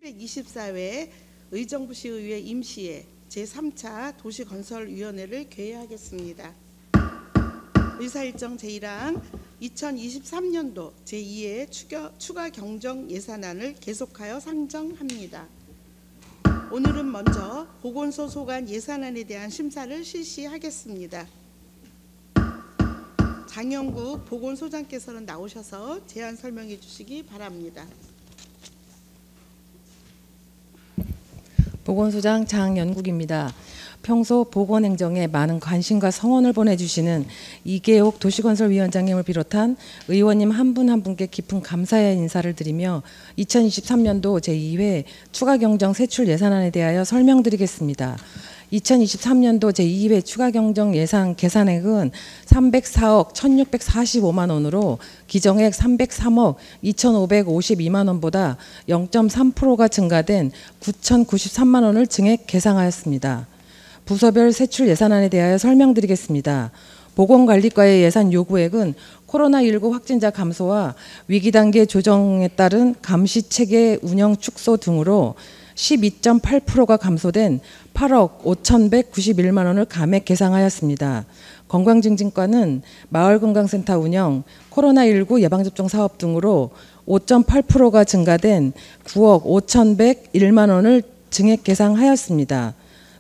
324회 의정부시의회 임시회 제3차 도시건설위원회를 개회하겠습니다. 의사일정 제1항 2023년도 제2회 추가 경정 예산안을 계속하여 상정합니다. 오늘은 먼저 보건소 소관 예산안에 대한 심사를 실시하겠습니다. 장영국 보건소장께서는 나오셔서 제안 설명해 주시기 바랍니다. 보건소장 장연국입니다. 평소 보건행정에 많은 관심과 성원을 보내주시는 이계옥 도시건설위원장님을 비롯한 의원님 한 분 한 분께 깊은 감사의 인사를 드리며 2023년도 제2회 추가경정 세출 예산안에 대하여 설명드리겠습니다. 2023년도 제2회 추가경정 예산 계산액은 304억 1645만 원으로 기정액 303억 2552만 원보다 0.3%가 증가된 9093만 원을 증액 계상하였습니다. 부서별 세출 예산안에 대하여 설명드리겠습니다. 보건관리과의 예산 요구액은 코로나19 확진자 감소와 위기단계 조정에 따른 감시체계 운영 축소 등으로 12.8%가 감소된 8억 5,191만 원을 감액 계상하였습니다. 건강증진과는 마을건강센터 운영, 코로나19 예방접종 사업 등으로 5.8%가 증가된 9억 5,101만 원을 증액 계상하였습니다.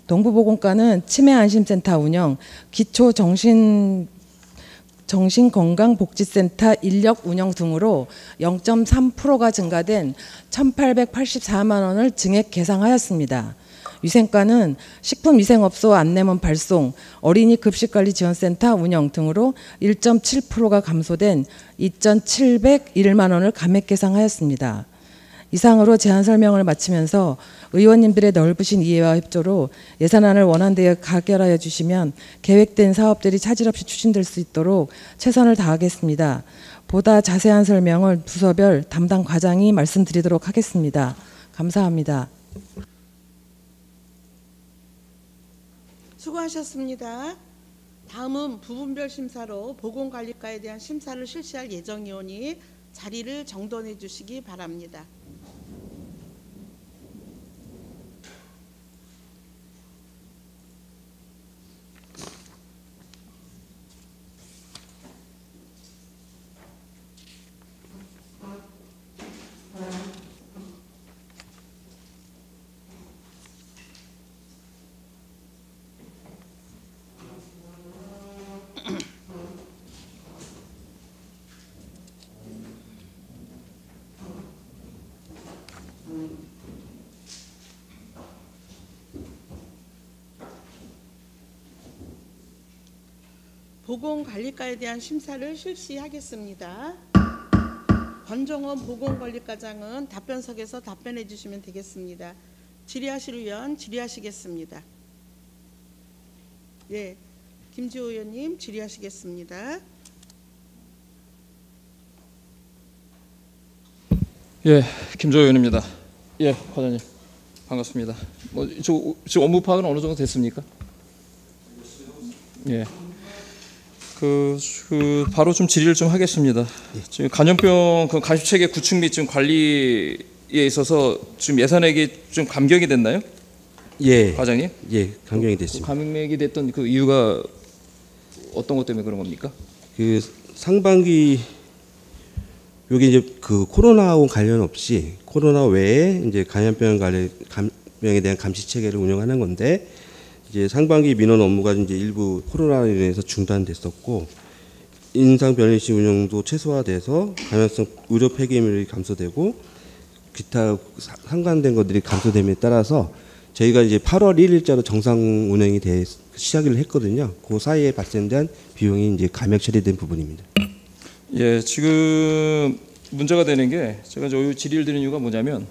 동부보건과는 치매안심센터 운영, 기초정신건강복지센터 인력 운영 등으로 0.3%가 증가된 1,884만 원을 증액 계상하였습니다. 위생과는 식품위생업소 안내문 발송, 어린이 급식관리지원센터 운영 등으로 1.7%가 감소된 2,701만 원을 감액 계상하였습니다. 이상으로 제안 설명을 마치면서 의원님들의 넓으신 이해와 협조로 예산안을 원안대에 가결하여 주시면 계획된 사업들이 차질 없이 추진될 수 있도록 최선을 다하겠습니다. 보다 자세한 설명을 부서별 담당 과장이 말씀드리도록 하겠습니다. 감사합니다. 수고하셨습니다. 다음은 부분별 심사로 보건관리과에 대한 심사를 실시할 예정이오니 자리를 정돈해 주시기 바랍니다. 보건관리과에 대한 심사를 실시하겠습니다. 권정원 보건관리과장은 답변석에서 답변해 주시면 되겠습니다. 질의하실 의원 질의하시겠습니다. 예, 김지호 의원님 질의하시겠습니다. 예, 김지호 의원입니다. 예, 과장님 반갑습니다. 지금 업무 파악은 어느 정도 됐습니까? 예. 바로 좀 질의를 좀 하겠습니다. 지금 간염병 감시체계 구축 및 지금 관리에 있어서 지금 예산액이 좀 감경이 됐나요? 예, 과장님? 예, 감경이 됐습니다. 감액이 됐던 그 이유가 어떤 것 때문에 그런 겁니까? 그 상반기 여기 이제 그 코로나하고 관련 없이 코로나 외에 이제 감염병에 대한 감시 체계를 운영하는 건데. 이제 상반기 민원 업무가 이제 일부 코로나로 인해서 중단됐었고 인상 변이시 운영도 최소화돼서 감염성 의료 폐기물이 감소되고 기타 상관된 것들이 감소됨에 따라서 저희가 이제 8월 1일자로 정상 운행이 시작을 했거든요. 그 사이에 발생된 비용이 이제 감액 처리된 부분입니다. 예, 지금 문제가 되는 게 제가 이제 질의를 드리는 이유가 뭐냐면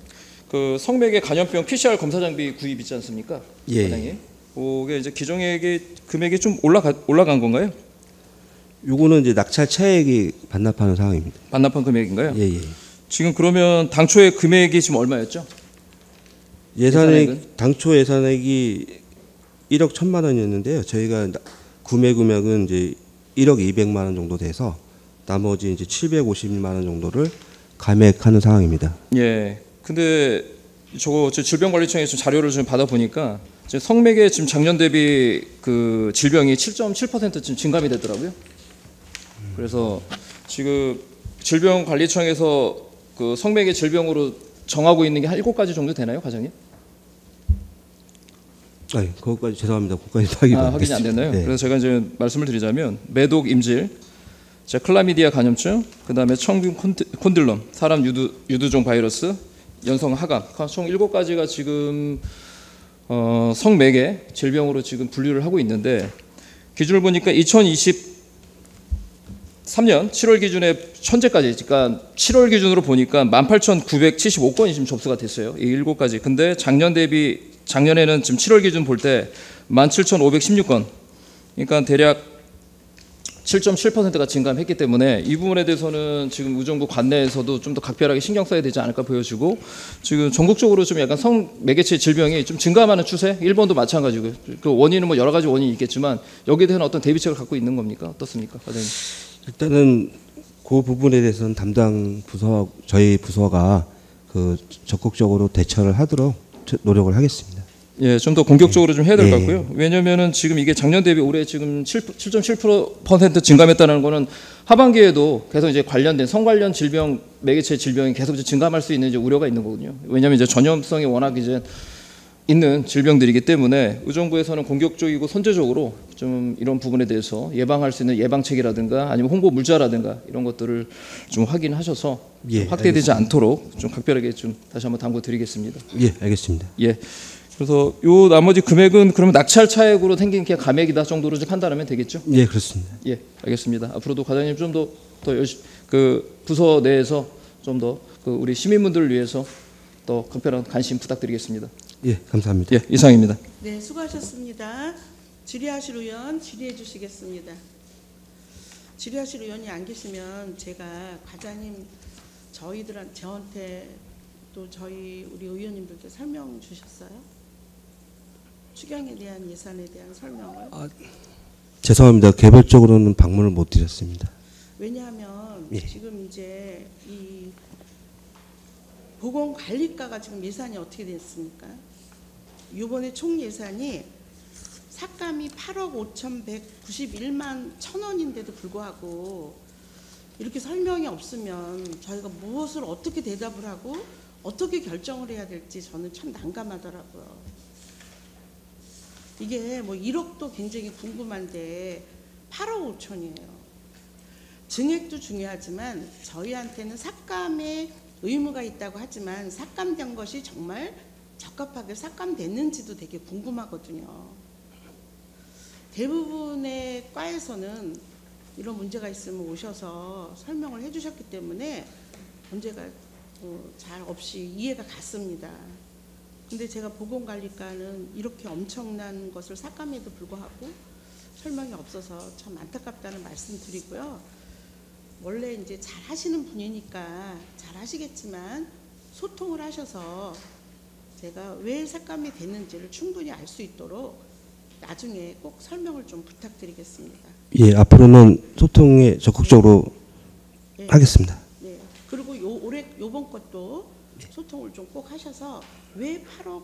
그 성맥의 간염병 PCR 검사 장비 구입 있지 않습니까? 예. 과장님? 그게 이제 기존액의 금액이 좀 올라간 건가요? 요거는 이제 낙찰 차액이 반납하는 상황입니다. 반납한 금액인가요? 예, 예. 지금 그러면 당초의 금액이 지금 얼마였죠? 당초 예산액이 1억 1,000만 원이었는데요. 저희가 구매 금액은 이제 1억 200만 원 정도 돼서 나머지 이제 750만 원 정도를 감액하는 상황입니다. 예. 근데 저 질병관리청에서 자료를 좀 받아보니까 지금 성매개 지금 작년 대비 그 질병이 7.7% 지금 증감이 됐더라고요. 그래서 지금 질병관리청에서 그 성매개 질병으로 정하고 있는 게 한 7가지 정도 되나요, 과장님? 아니, 그것까지 죄송합니다. 그것까지 확인이 안 됐나요? 네. 그래서 제가 이제 말씀을 드리자면 매독 임질, 클라미디아 감염증, 그다음에 청균 콘들럼, 사람 유두종 바이러스, 연성 하감, 총 7가지가 지금 성매개 질병으로 지금 분류를 하고 있는데 기준을 보니까 2023년 7월 기준에 현재까지, 그러니까 7월 기준으로 보니까 18,975건이 지금 접수가 됐어요. 이 7가지. 근데 작년에는 지금 7월 기준 볼 때 17,516건. 그러니까 대략 7.7%가 증감했기 때문에 이 부분에 대해서는 지금 의정부 관내에서도 좀 더 각별하게 신경 써야 되지 않을까 보여지고, 지금 전국적으로 좀 약간 성매개체 질병이 좀 증감하는 추세, 일본도 마찬가지고요. 그 원인은 뭐 여러 가지 원인이 있겠지만 여기에 대한 어떤 대비책을 갖고 있는 겁니까? 어떻습니까, 과장님? 일단은 그 부분에 대해서는 담당 부서, 저희 부서가 그 적극적으로 대처를 하도록 노력을 하겠습니다. 예, 좀 더 공격적으로 좀 해야 될 것 예. 같고요. 왜냐면은 지금 이게 작년 대비 올해 지금 7.7% 증감했다는 거는 하반기에도 계속 이제 관련된 성 관련 질병, 매개체 질병이 계속 이제 증감할 수 있는 이제 우려가 있는 거거든요. 왜냐면 이제 전염성이 워낙 이제 있는 질병들이기 때문에 의정부에서는 공격적이고 선제적으로 좀 이런 부분에 대해서 예방할 수 있는 예방책이라든가 아니면 홍보 물자라든가 이런 것들을 좀 확인하셔서 예, 좀 확대되지 알겠습니다. 않도록 좀 각별하게 좀 다시 한번 당부드리겠습니다. 예, 알겠습니다. 예. 그래서 요 나머지 금액은 그러면 낙찰 차액으로 생긴 그냥 감액이다 정도로 좀 판단하면 되겠죠? 예, 그렇습니다. 예, 알겠습니다. 앞으로도 과장님 좀 더 열심히 그 부서 내에서 좀 더 그 우리 시민분들을 위해서 더 각별한 관심 부탁드리겠습니다. 예, 감사합니다. 예, 이상입니다. 네, 수고하셨습니다. 질의하실 의원 질의해 주시겠습니다. 질의하실 의원이 안 계시면 제가 과장님 저한테 또 저희 우리 의원님들께 설명 주셨어요? 추경에 대한 예산에 대한 설명을. 죄송합니다. 개별적으로는 방문을 못 드렸습니다. 왜냐하면 예. 지금 이제 이 보건관리과가 지금 예산이 어떻게 됐습니까? 이번에 총 예산이 삭감이 8억 5,191만 1,000원인데도 불구하고 이렇게 설명이 없으면 저희가 무엇을 어떻게 대답을 하고 어떻게 결정을 해야 될지 저는 참 난감하더라고요. 이게 뭐 1억도 굉장히 궁금한데 8억 5천이에요. 증액도 중요하지만 저희한테는 삭감의 의무가 있다고 하지만 삭감된 것이 정말 적합하게 삭감됐는지도 되게 궁금하거든요. 대부분의 과에서는 이런 문제가 있으면 오셔서 설명을 해주셨기 때문에 문제가 잘 없이 이해가 갔습니다. 근데 제가 보건관리과는 이렇게 엄청난 것을 삭감에도 불구하고 설명이 없어서 참 안타깝다는 말씀 드리고요. 원래 이제 잘 하시는 분이니까 잘 하시겠지만 소통을 하셔서 제가 왜 삭감이 됐는지를 충분히 알 수 있도록 나중에 꼭 설명을 좀 부탁드리겠습니다. 예, 앞으로는 소통에 적극적으로 네. 하겠습니다. 네. 그리고 요번 것도 소통을 좀 꼭 하셔서 왜 8억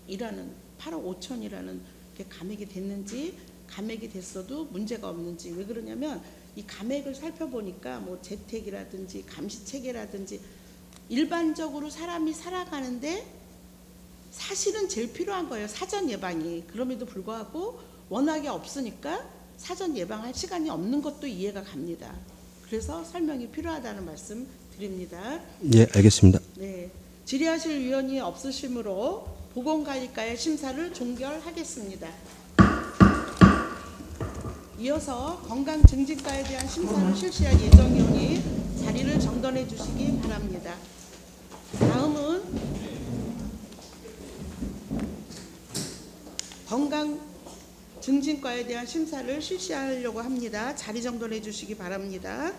5천이라는 게 감액이 됐는지, 감액이 됐어도 문제가 없는지. 왜 그러냐면 이 감액을 살펴보니까 뭐 재택이라든지 감시 체계라든지 일반적으로 사람이 살아가는데 사실은 제일 필요한 거예요. 사전 예방이. 그럼에도 불구하고 워낙에 없으니까 사전 예방할 시간이 없는 것도 이해가 갑니다. 그래서 설명이 필요하다는 말씀 드립니다. 예, 알겠습니다. 네, 질의하실 위원이 없으시므로 보건관리과의 심사를 종결하겠습니다. 이어서 건강증진과에 대한 심사를 실시할 예정이오니 자리를 정돈해 주시기 바랍니다. 다음은 건강증진과에 대한 심사를 실시하려고 합니다. 자리 정돈해 주시기 바랍니다.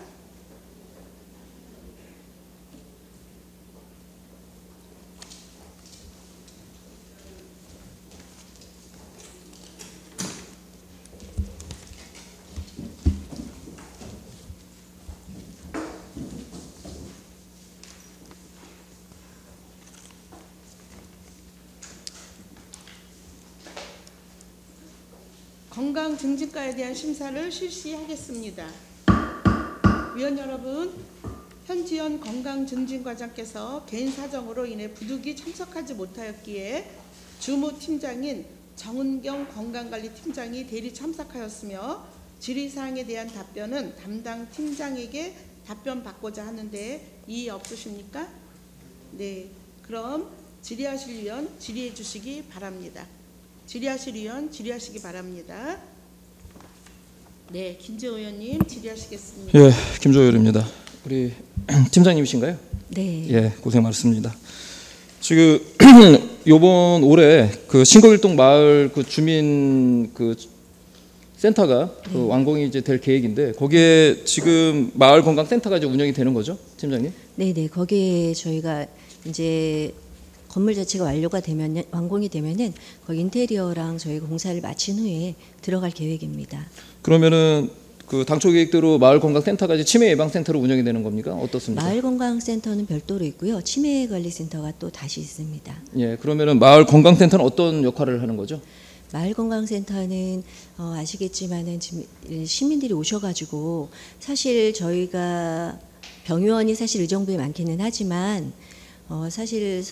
건강 증진과에 대한 심사를 실시하겠습니다. 위원 여러분, 현지연 건강증진과장께서 개인 사정으로 인해 부득이 참석하지 못하였기에 주무팀장인 정은경 건강관리팀장이 대리 참석하였으며 질의사항에 대한 답변은 담당 팀장에게 답변받고자 하는데 이의 없으십니까? 네, 그럼 질의하실 위원 질의해 주시기 바랍니다. 질의하실 위원 질의하시기 바랍니다. 네, 김재호 의원님 질의하시겠습니다. 예, 김재호 의원입니다. 우리 팀장님이신가요? 네. 예, 고생 많습니다. 지금 요번 올해 그 신곡일동 마을 그 주민 그 센터가 그 완공이 이제 될 계획인데 거기에 지금 마을 건강 센터가 이제 운영이 되는 거죠, 팀장님? 네. 거기에 저희가 이제 건물 자체가 완료가 되면 완공이 되면은 거기 인테리어랑 저희가 공사를 마친 후에 들어갈 계획입니다. 그러면은 그 당초 계획대로 마을 건강 센터가 이제 치매 예방 센터로 운영이 되는 겁니까? 어떻습니까? 마을 건강 센터는 별도로 있고요. 치매 관리 센터가 또 다시 있습니다. 예, 그러면은 마을 건강 센터는 어떤 역할을 하는 거죠? 마을 건강 센터는 아시겠지만은 지금 시민들이 오셔가지고 사실 저희가 병의원이 사실 의정부에 많기는 하지만 사실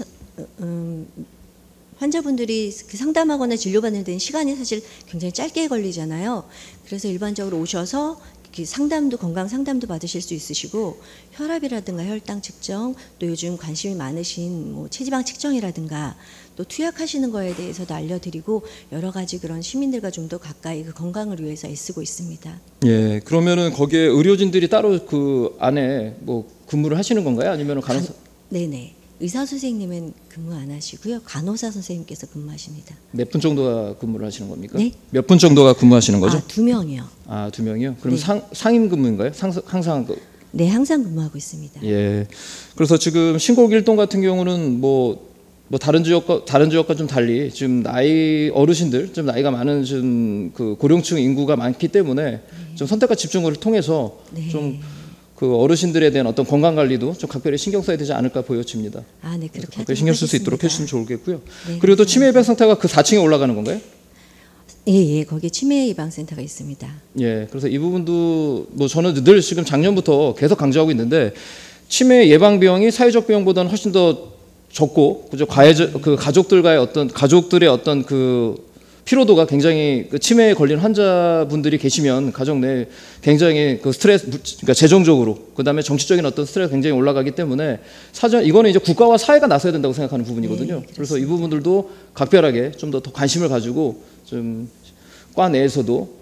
환자분들이 그 상담하거나 진료받는 데는 시간이 사실 굉장히 짧게 걸리잖아요. 그래서 일반적으로 오셔서 상담도 건강 상담도 받으실 수 있으시고 혈압이라든가 혈당 측정, 또 요즘 관심이 많으신 뭐 체지방 측정이라든가 또 투약하시는 거에 대해서도 알려드리고 여러 가지 그런 시민들과 좀 더 가까이 그 건강을 위해서 애쓰고 있습니다. 예, 그러면은 거기에 의료진들이 따로 그 안에 뭐 근무를 하시는 건가요? 아니면 간호사? 네네. 의사 선생님은 근무 안 하시고요. 간호사 선생님께서 근무하십니다. 몇 분 정도가 근무를 하시는 겁니까? 네? 몇 분 정도가 근무하시는 거죠? 2명이요. 아, 2명이요? 그럼 네. 상임 근무인가요? 항상 네, 항상 근무하고 있습니다. 예. 그래서 지금 신곡 일동 같은 경우는 뭐 다른 지역과 좀 달리 지금 어르신들 좀 나이가 많은 좀 그 고령층 인구가 많기 때문에 좀 선택과 집중을 통해서 좀 그 어르신들에 대한 어떤 건강 관리도 좀 각별히 신경 써야 되지 않을까 보여집니다. 아, 네, 그렇게 각별히 신경 쓸 수 있도록 해주시면 좋겠고요. 네, 그리고 또 치매 예방 센터가 그 4층에 올라가는 건가요? 예, 거기에 치매 예방 센터가 있습니다. 예, 그래서 이 부분도 뭐 저는 늘 지금 작년부터 계속 강조하고 있는데 치매 예방 비용이 사회적 비용보다는 훨씬 더 적고 그죠? 그 가족들의 어떤 그 피로도가 굉장히 그 치매에 걸린 환자분들이 계시면 가족 내에 굉장히 그 스트레스, 그러니까 재정적으로 그다음에 정치적인 어떤 스트레스가 굉장히 올라가기 때문에 이거는 이제 국가와 사회가 나서야 된다고 생각하는 부분이거든요. 네, 그래서 이 부분들도 각별하게 좀 더 관심을 가지고 좀 과 내에서도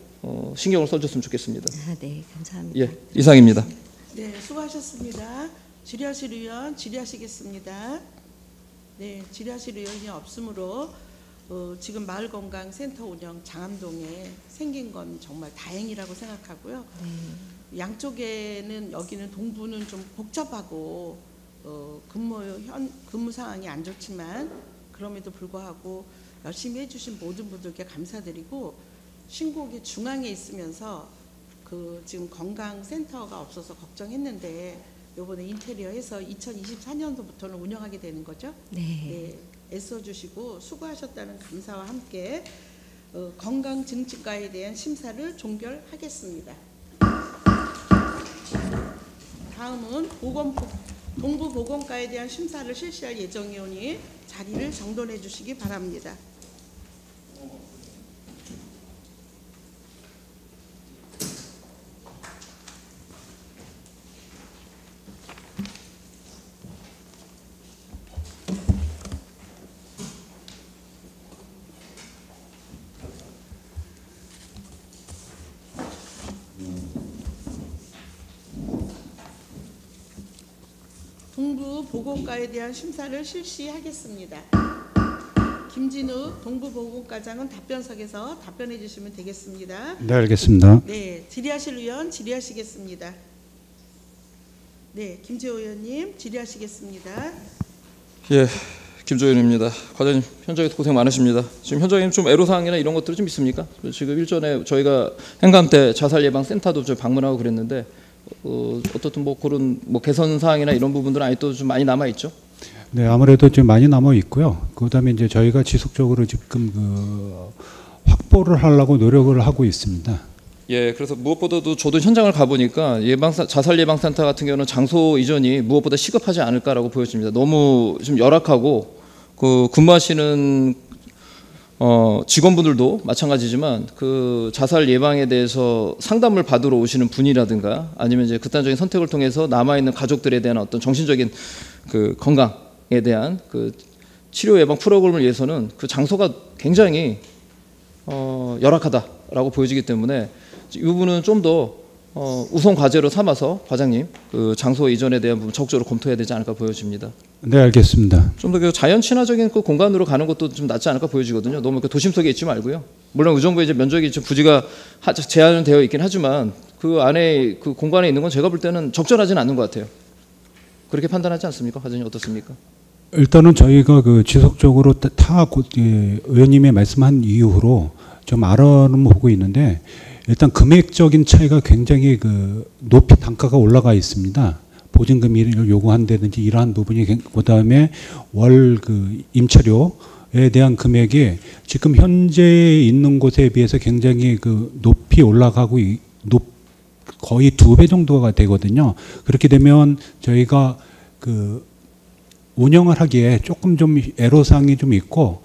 신경을 써줬으면 좋겠습니다. 아, 네, 감사합니다. 예, 이상입니다. 네, 수고하셨습니다. 질의하실 의원 질의하시겠습니다. 네, 질의하실 의원이 없으므로 지금 마을건강센터 운영 장암동에 생긴 건 정말 다행이라고 생각하고요. 양쪽에는 여기는 동부는 좀 복잡하고 근무 상황이 안 좋지만 그럼에도 불구하고 열심히 해주신 모든 분들께 감사드리고 신곡이 중앙에 있으면서 그 지금 건강센터가 없어서 걱정했는데 요번에 인테리어해서 2024년도부터는 운영하게 되는 거죠. 네. 애써주시고 수고하셨다는 감사와 함께 건강증진과에 대한 심사를 종결하겠습니다. 다음은 동부보건과에 대한 심사를 실시할 예정이오니 자리를 정돈해 주시기 바랍니다. 동부보건과에 대한 심사를 실시하겠습니다. 김진우 동부보건과장은 답변석에서 답변해 주시면 되겠습니다. 네, 알겠습니다. 네, 질의하실 의원 질의하시겠습니다. 네, 김재호 의원님 질의하시겠습니다. 예, 김조연입니다. 과장님 현장에서 고생 많으십니다. 지금 현장에 좀 애로사항이나 이런 것들이 좀 있습니까? 지금 일전에 저희가 행감 때 자살 예방 센터도 좀 방문하고 그랬는데 어떻든 뭐 그런 뭐 개선 사항이나 이런 부분들은 아직도 좀 많이 남아 있죠. 네, 아무래도 좀 많이 남아 있고요. 그다음에 이제 저희가 지속적으로 지금 확보를 하려고 노력을 하고 있습니다. 예, 그래서 무엇보다도 저도 현장을 가보니까 자살 예방센터 같은 경우는 장소 이전이 무엇보다 시급하지 않을까라고 보여집니다. 너무 좀 열악하고 그 근무하시는 직원분들도 마찬가지지만 그 자살 예방에 대해서 상담을 받으러 오시는 분이라든가 아니면 이제 극단적인 선택을 통해서 남아 있는 가족들에 대한 어떤 정신적인 그 건강에 대한 그 치료 예방 프로그램을 위해서는 그 장소가 굉장히 열악하다라고 보여지기 때문에 이 부분은 좀 더 우선 과제로 삼아서 과장님 그 장소 이전에 대한 부분 적극적으로 검토해야 되지 않을까 보여집니다. 네, 알겠습니다. 좀 더 그 자연 친화적인 그 공간으로 가는 것도 좀 낫지 않을까 보여지거든요. 너무 그 도심 속에 있지 말고요. 물론 의정부에 이제 면적이 좀 부지가 제한은 되어 있긴 하지만 그 안에 그 공간에 있는 건 제가 볼 때는 적절하지는 않는 것 같아요. 그렇게 판단하지 않습니까, 과장님 어떻습니까? 일단은 저희가 그 지속적으로 의원님의 말씀한 이후로 좀 알아는 보고 있는데 일단 금액적인 차이가 굉장히 그 높이 단가가 올라가 있습니다. 보증금을 요구한다든지 이러한 부분이 그다음에 월 그 임차료에 대한 금액이 지금 현재 있는 곳에 비해서 굉장히 그 높이 올라가고 거의 2배 정도가 되거든요. 그렇게 되면 저희가 그 운영을 하기에 조금 좀 애로사항이 좀 있고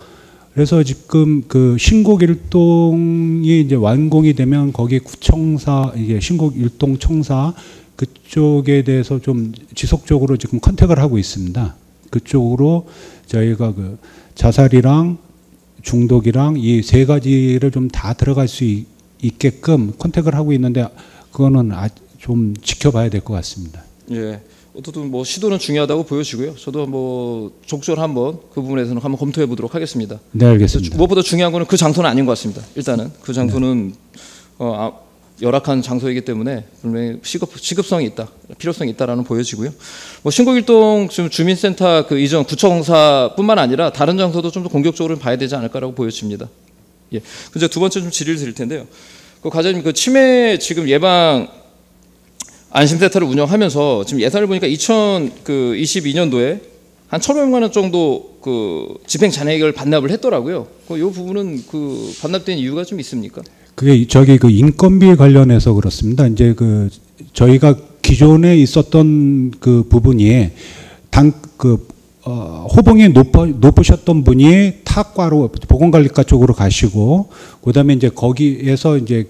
그래서 지금 그 신곡 일동이 이제 완공이 되면 거기 구청사 이게 신곡 일동 청사 그쪽에 대해서 좀 지속적으로 지금 컨택을 하고 있습니다. 그쪽으로 저희가 그 자살이랑 중독이랑 이 세 가지를 좀 다 들어갈 수 있게끔 컨택을 하고 있는데 그거는 좀 지켜봐야 될 것 같습니다. 예. 어쨌든 뭐 시도는 중요하다고 보여지고요. 저도 뭐 적극적으로 한번 그 부분에서는 한번 검토해 보도록 하겠습니다. 네, 알겠습니다. 무엇보다 중요한 거는 그 장소는 아닌 것 같습니다. 일단은 그 장소는 열악한 장소이기 때문에 분명히 시급성이 있다, 필요성이 있다라는 보여지고요. 뭐 신곡일동 지금 주민센터 그 이전 구청사뿐만 아니라 다른 장소도 좀 더 공격적으로 봐야 되지 않을까라고 보여집니다. 예. 이제 두 번째 좀 질의를 드릴 텐데요. 그 과장님 그 치매 지금 예방 안심센터를 운영하면서 지금 예산을 보니까 2022년도에 한 1,500만 원 정도 그 집행 잔액을 반납을 했더라고요. 이 부분은 그 반납된 이유가 좀 있습니까? 그게 저기 그 인건비 관련해서 그렇습니다. 이제 그 저희가 기존에 있었던 그 부분이 호봉이 높으셨던 분이 타과로 보건관리과 쪽으로 가시고 그다음에 이제 거기에서 이제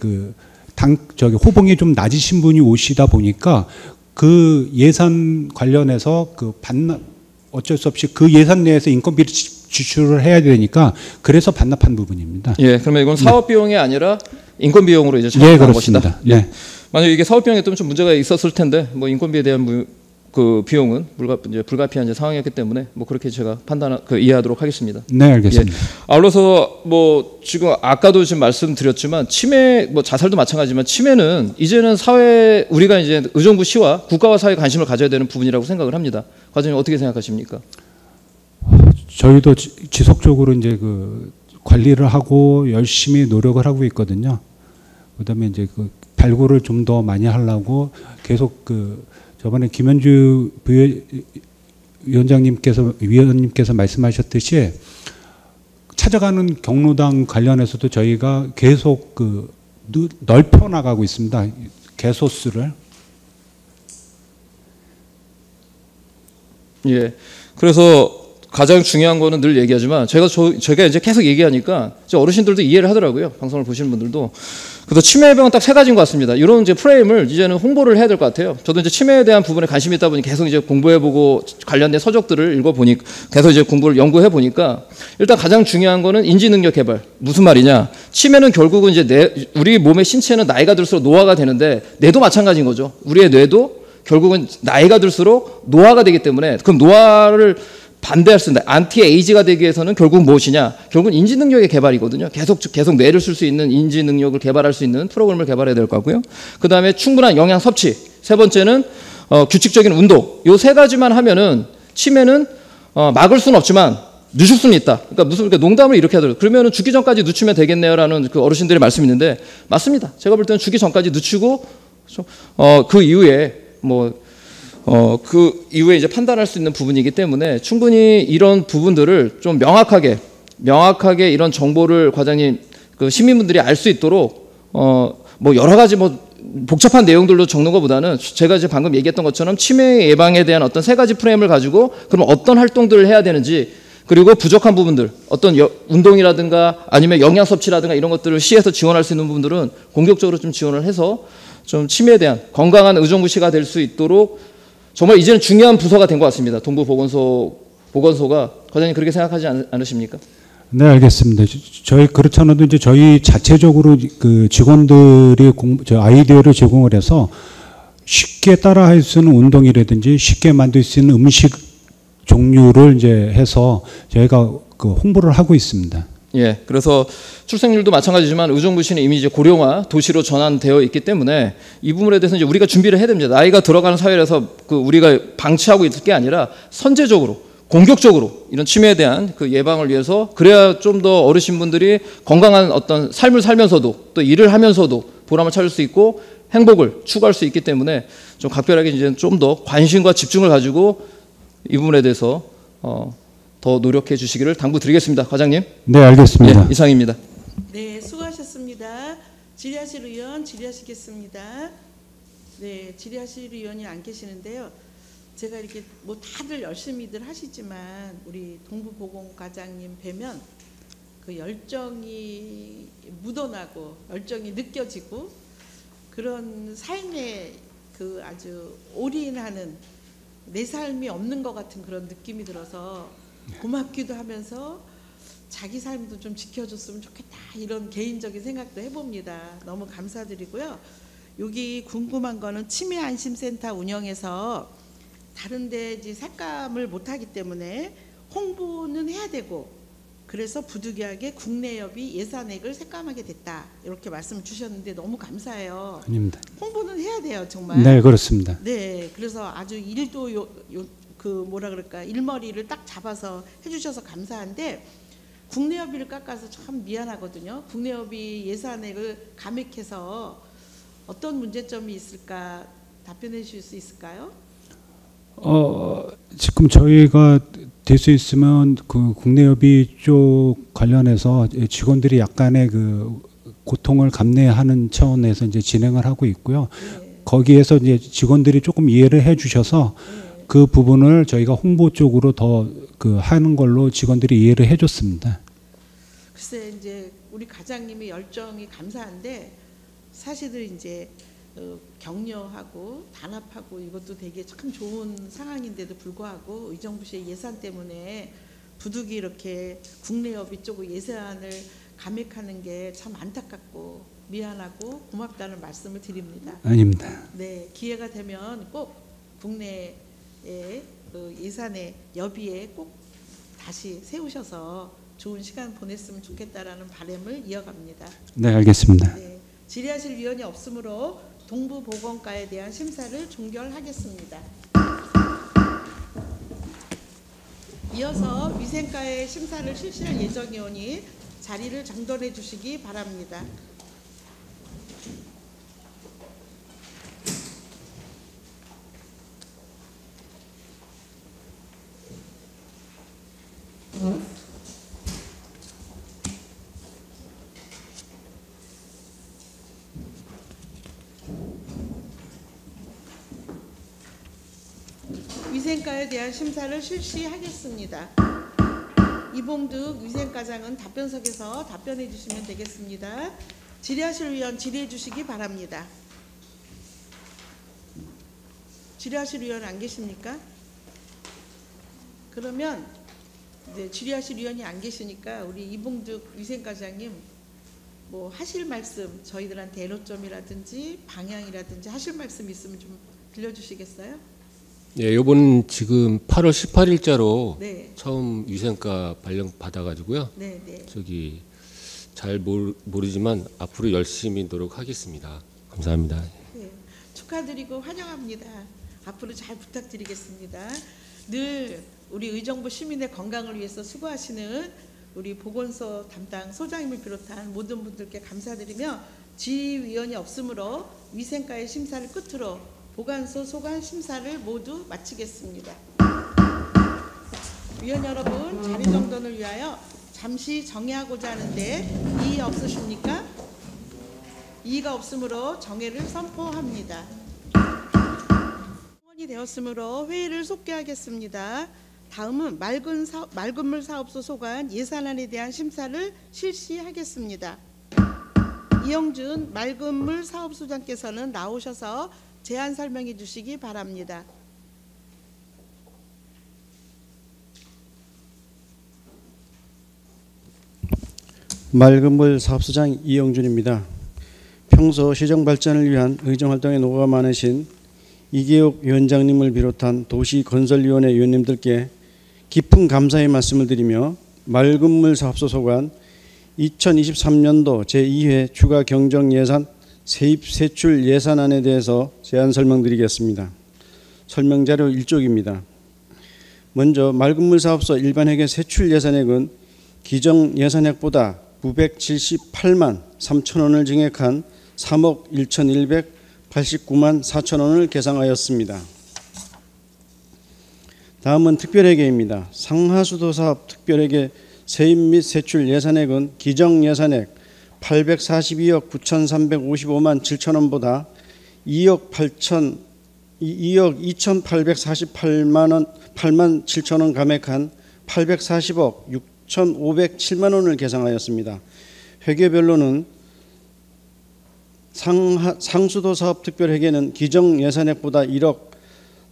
호봉이 좀 낮으신 분이 오시다 보니까 그 예산 관련해서 어쩔 수 없이 그 예산 내에서 인건비를 지출을 해야 되니까 그래서 반납한 부분입니다. 예, 그러면 이건 사업 비용이 아니라 인건 비용으로 이제 네, 참여한 것이다. 네. 만약 이게 사업 비용에 좀 문제가 있었을 텐데 뭐 인건비에 대한 그 비용은 불가피한 이제 상황이었기 때문에 뭐 그렇게 제가 이해하도록 하겠습니다. 네, 알겠습니다. 예. 아울러서 뭐 지금 아까도 지금 말씀드렸지만 치매 뭐 자살도 마찬가지지만 치매는 이제는 사회 우리가 이제 의정부 시와 국가와 사회 관심을 가져야 되는 부분이라고 생각을 합니다. 과장님 어떻게 생각하십니까? 저희도 지속적으로 이제 그 관리를 하고 열심히 노력을 하고 있거든요. 그다음에 이제 그 발굴을 좀 더 많이 하려고 계속 저번에 김현주 위원님께서 말씀하셨듯이 찾아가는 경로당 관련해서도 저희가 계속 넓혀 나가고 있습니다. 개소수를. 예. 그래서 가장 중요한 거는 늘 얘기하지만 제가 이제 계속 얘기하니까 어르신들도 이해를 하더라고요. 방송을 보시는 분들도. 그래서 치매 예방은 딱 3가지인 것 같습니다. 이런 이제 프레임을 이제는 홍보를 해야 될 것 같아요. 저도 이제 치매에 대한 부분에 관심이 있다 보니 계속 이제 공부해보고 관련된 서적들을 읽어보니까 계속 이제 공부를 연구해 보니까 일단 가장 중요한 거는 인지 능력 개발. 무슨 말이냐? 치매는 결국은 이제 우리 몸의 신체는 나이가 들수록 노화가 되는데 뇌도 마찬가지인 거죠. 우리의 뇌도 결국은 나이가 들수록 노화가 되기 때문에 그럼 노화를 반대할 수 있는 안티에이지가 되기 위해서는 결국 무엇이냐? 결국은 인지 능력의 개발이거든요. 계속 뇌를 쓸 수 있는 인지 능력을 개발할 수 있는 프로그램을 개발해야 될 것 같고요. 그 다음에 충분한 영양 섭취. 3번째는 규칙적인 운동. 요 3가지만 하면은 치매는 막을 수는 없지만 늦출 수는 있다. 그러니까 농담을 이렇게 하더라고요. 그러면은 죽기 전까지 늦추면 되겠네요라는 그 어르신들의 말씀이 있는데 맞습니다. 제가 볼 때는 죽기 전까지 늦추고 그 이후에 그 이후에 이제 판단할 수 있는 부분이기 때문에 충분히 이런 부분들을 좀 명확하게 이런 정보를 과장님 그 시민분들이 알 수 있도록 뭐 여러 가지 뭐 복잡한 내용들로 적는 것보다는 제가 이제 방금 얘기했던 것처럼 치매 예방에 대한 어떤 3가지 프레임을 가지고 그럼 어떤 활동들을 해야 되는지, 그리고 부족한 부분들, 어떤 운동이라든가 아니면 영양 섭취라든가 이런 것들을 시에서 지원할 수 있는 부분들은 공격적으로 좀 지원을 해서 좀 치매에 대한 건강한 의정부시가 될 수 있도록 정말 이제는 중요한 부서가 된 것 같습니다. 동부보건소가 과장님 그렇게 생각하지 않으십니까? 네, 알겠습니다. 저희 그렇지 않아도 이제 저희 자체적으로 그 직원들이 아이디어를 제공을 해서 쉽게 따라할 수 있는 운동이라든지 쉽게 만들 수 있는 음식 종류를 이제 해서 저희가 그 홍보를 하고 있습니다. 예, 그래서 출생률도 마찬가지지만 의정부시는 이미 이제 고령화 도시로 전환되어 있기 때문에 이 부분에 대해서 이제 우리가 준비를 해야 됩니다. 나이가 들어가는 사회라서 그 우리가 방치하고 있을 게 아니라 선제적으로 공격적으로 이런 치매에 대한 그 예방을 위해서, 그래야 좀 더 어르신분들이 건강한 어떤 삶을 살면서도 또 일을 하면서도 보람을 찾을 수 있고 행복을 추구할 수 있기 때문에 좀 각별하게 이제 좀 더 관심과 집중을 가지고 이 부분에 대해서 더 노력해 주시기를 당부드리겠습니다. 과장님. 네, 알겠습니다. 예, 이상입니다. 네, 수고하셨습니다. 질의하실 의원 질의하시겠습니다. 네, 질의하실 의원이 안 계시는데요. 제가 이렇게 뭐 다들 열심히들 하시지만 우리 동부보건과장님 뵈면 그 열정이 묻어나고 열정이 느껴지고 그런 삶에 그 아주 올인하는, 내 삶이 없는 것 같은 그런 느낌이 들어서 고맙기도 하면서 자기 삶도 좀 지켜줬으면 좋겠다, 이런 개인적인 생각도 해봅니다. 너무 감사드리고요. 여기 궁금한 거는 치매 안심센터 운영에서 다른 데 이제 삭감을 못하기 때문에 홍보는 해야 되고, 그래서 부득이하게 국내협이 예산액을 삭감하게 됐다, 이렇게 말씀 주셨는데 너무 감사해요. 아닙니다. 홍보는 해야 돼요, 정말. 네, 그렇습니다. 네, 그래서 아주 일도 그 뭐라 그럴까, 일머리를 딱 잡아서 해주셔서 감사한데, 국내협의를 깎아서 참 미안하거든요. 국내협의 예산액을 감액해서 어떤 문제점이 있을까 답변해 주실 수 있을까요? 지금 저희가 될 수 있으면 그 국내협의 쪽 관련해서 직원들이 약간의 그 고통을 감내하는 차원에서 이제 진행을 하고 있고요. 네. 거기에서 이제 직원들이 조금 이해를 해주셔서 네. 그 부분을 저희가 홍보 쪽으로 더 그 하는 걸로 직원들이 이해를 해줬습니다. 글쎄 이제 우리 과장님의 열정이 감사한데, 사실은 이제 격려하고 단합하고 이것도 되게 참 좋은 상황인데도 불구하고 의정부시의 예산 때문에 부득이 이렇게 국내협의 쪽의 예산을 감액하는 게 참 안타깝고 미안하고 고맙다는 말씀을 드립니다. 아닙니다. 네, 기회가 되면 꼭 국내의 그 예산의 여비에 꼭 다시 세우셔서 좋은 시간 보냈으면 좋겠다라는 바람을 이어갑니다. 네, 알겠습니다. 네, 질의하실 위원이 없으므로 동부보건과에 대한 심사를 종결하겠습니다. 이어서 위생과의 심사를 실시할 예정이오니 자리를 정돈해 주시기 바랍니다. 위생과에 대한 심사를 실시하겠습니다. 이봉득 위생과장은 답변석에서 답변해 주시면 되겠습니다. 질의하실 위원 질의해 주시기 바랍니다. 질의하실 위원 안 계십니까? 그러면 이제 질의하실 위원이 안 계시니까 우리 이봉득 위생과장님 뭐 하실 말씀, 저희들한테 애로점이라든지 방향이라든지 하실 말씀 있으면 좀 들려주시겠어요? 예, 요번 지금 8월 18일자로 네. 처음 위생과 발령 받아가지고요. 네, 네. 저기 잘 모르지만 앞으로 열심히 노력하겠습니다. 감사합니다. 네, 축하드리고 환영합니다. 앞으로 잘 부탁드리겠습니다. 늘 우리 의정부 시민의 건강을 위해서 수고하시는 우리 보건소 담당 소장님을 비롯한 모든 분들께 감사드리며, 지휘위원이 없으므로 위생과의 심사를 끝으로 보건소 소관 심사를 모두 마치겠습니다. 위원 여러분, 자리 정돈을 위하여 잠시 정회하고자 하는데 이의 없으십니까? 이의가 없으므로 정회를 선포합니다. 성원이 되었으므로 회의를 속개하겠습니다. 다음은 맑은물 사업소 소관 예산안에 대한 심사를 실시하겠습니다. 이영준 맑은물 사업소장께서는 나오셔서 제안 설명해 주시기 바랍니다. 맑은물 사업소장 이영준입니다. 평소 시정 발전을 위한 의정활동에 노고가 많으신 이계욱 위원장님을 비롯한 도시건설위원회 위원님들께 깊은 감사의 말씀을 드리며 맑은물 사업소 소관 2023년도 제2회 추가 경정예산 세입 세출 예산안에 대해서 제안 설명드리겠습니다. 설명자료 1쪽입니다. 먼저 맑은물 사업소 일반회계 세출 예산액은 기정 예산액보다 978만 3천 원을 증액한 3억 1,189만 4천 원을 계상하였습니다. 다음은 특별회계입니다. 상하수도 사업 특별회계 세입 및 세출 예산액은 기정 예산액 842억 9,355만 7천 원보다 2억 2,848만 7천 원 감액한 840억 6,507만 원을 계상하였습니다. 회계별로는 상수도 사업 특별회계는 기정 예산액보다 1억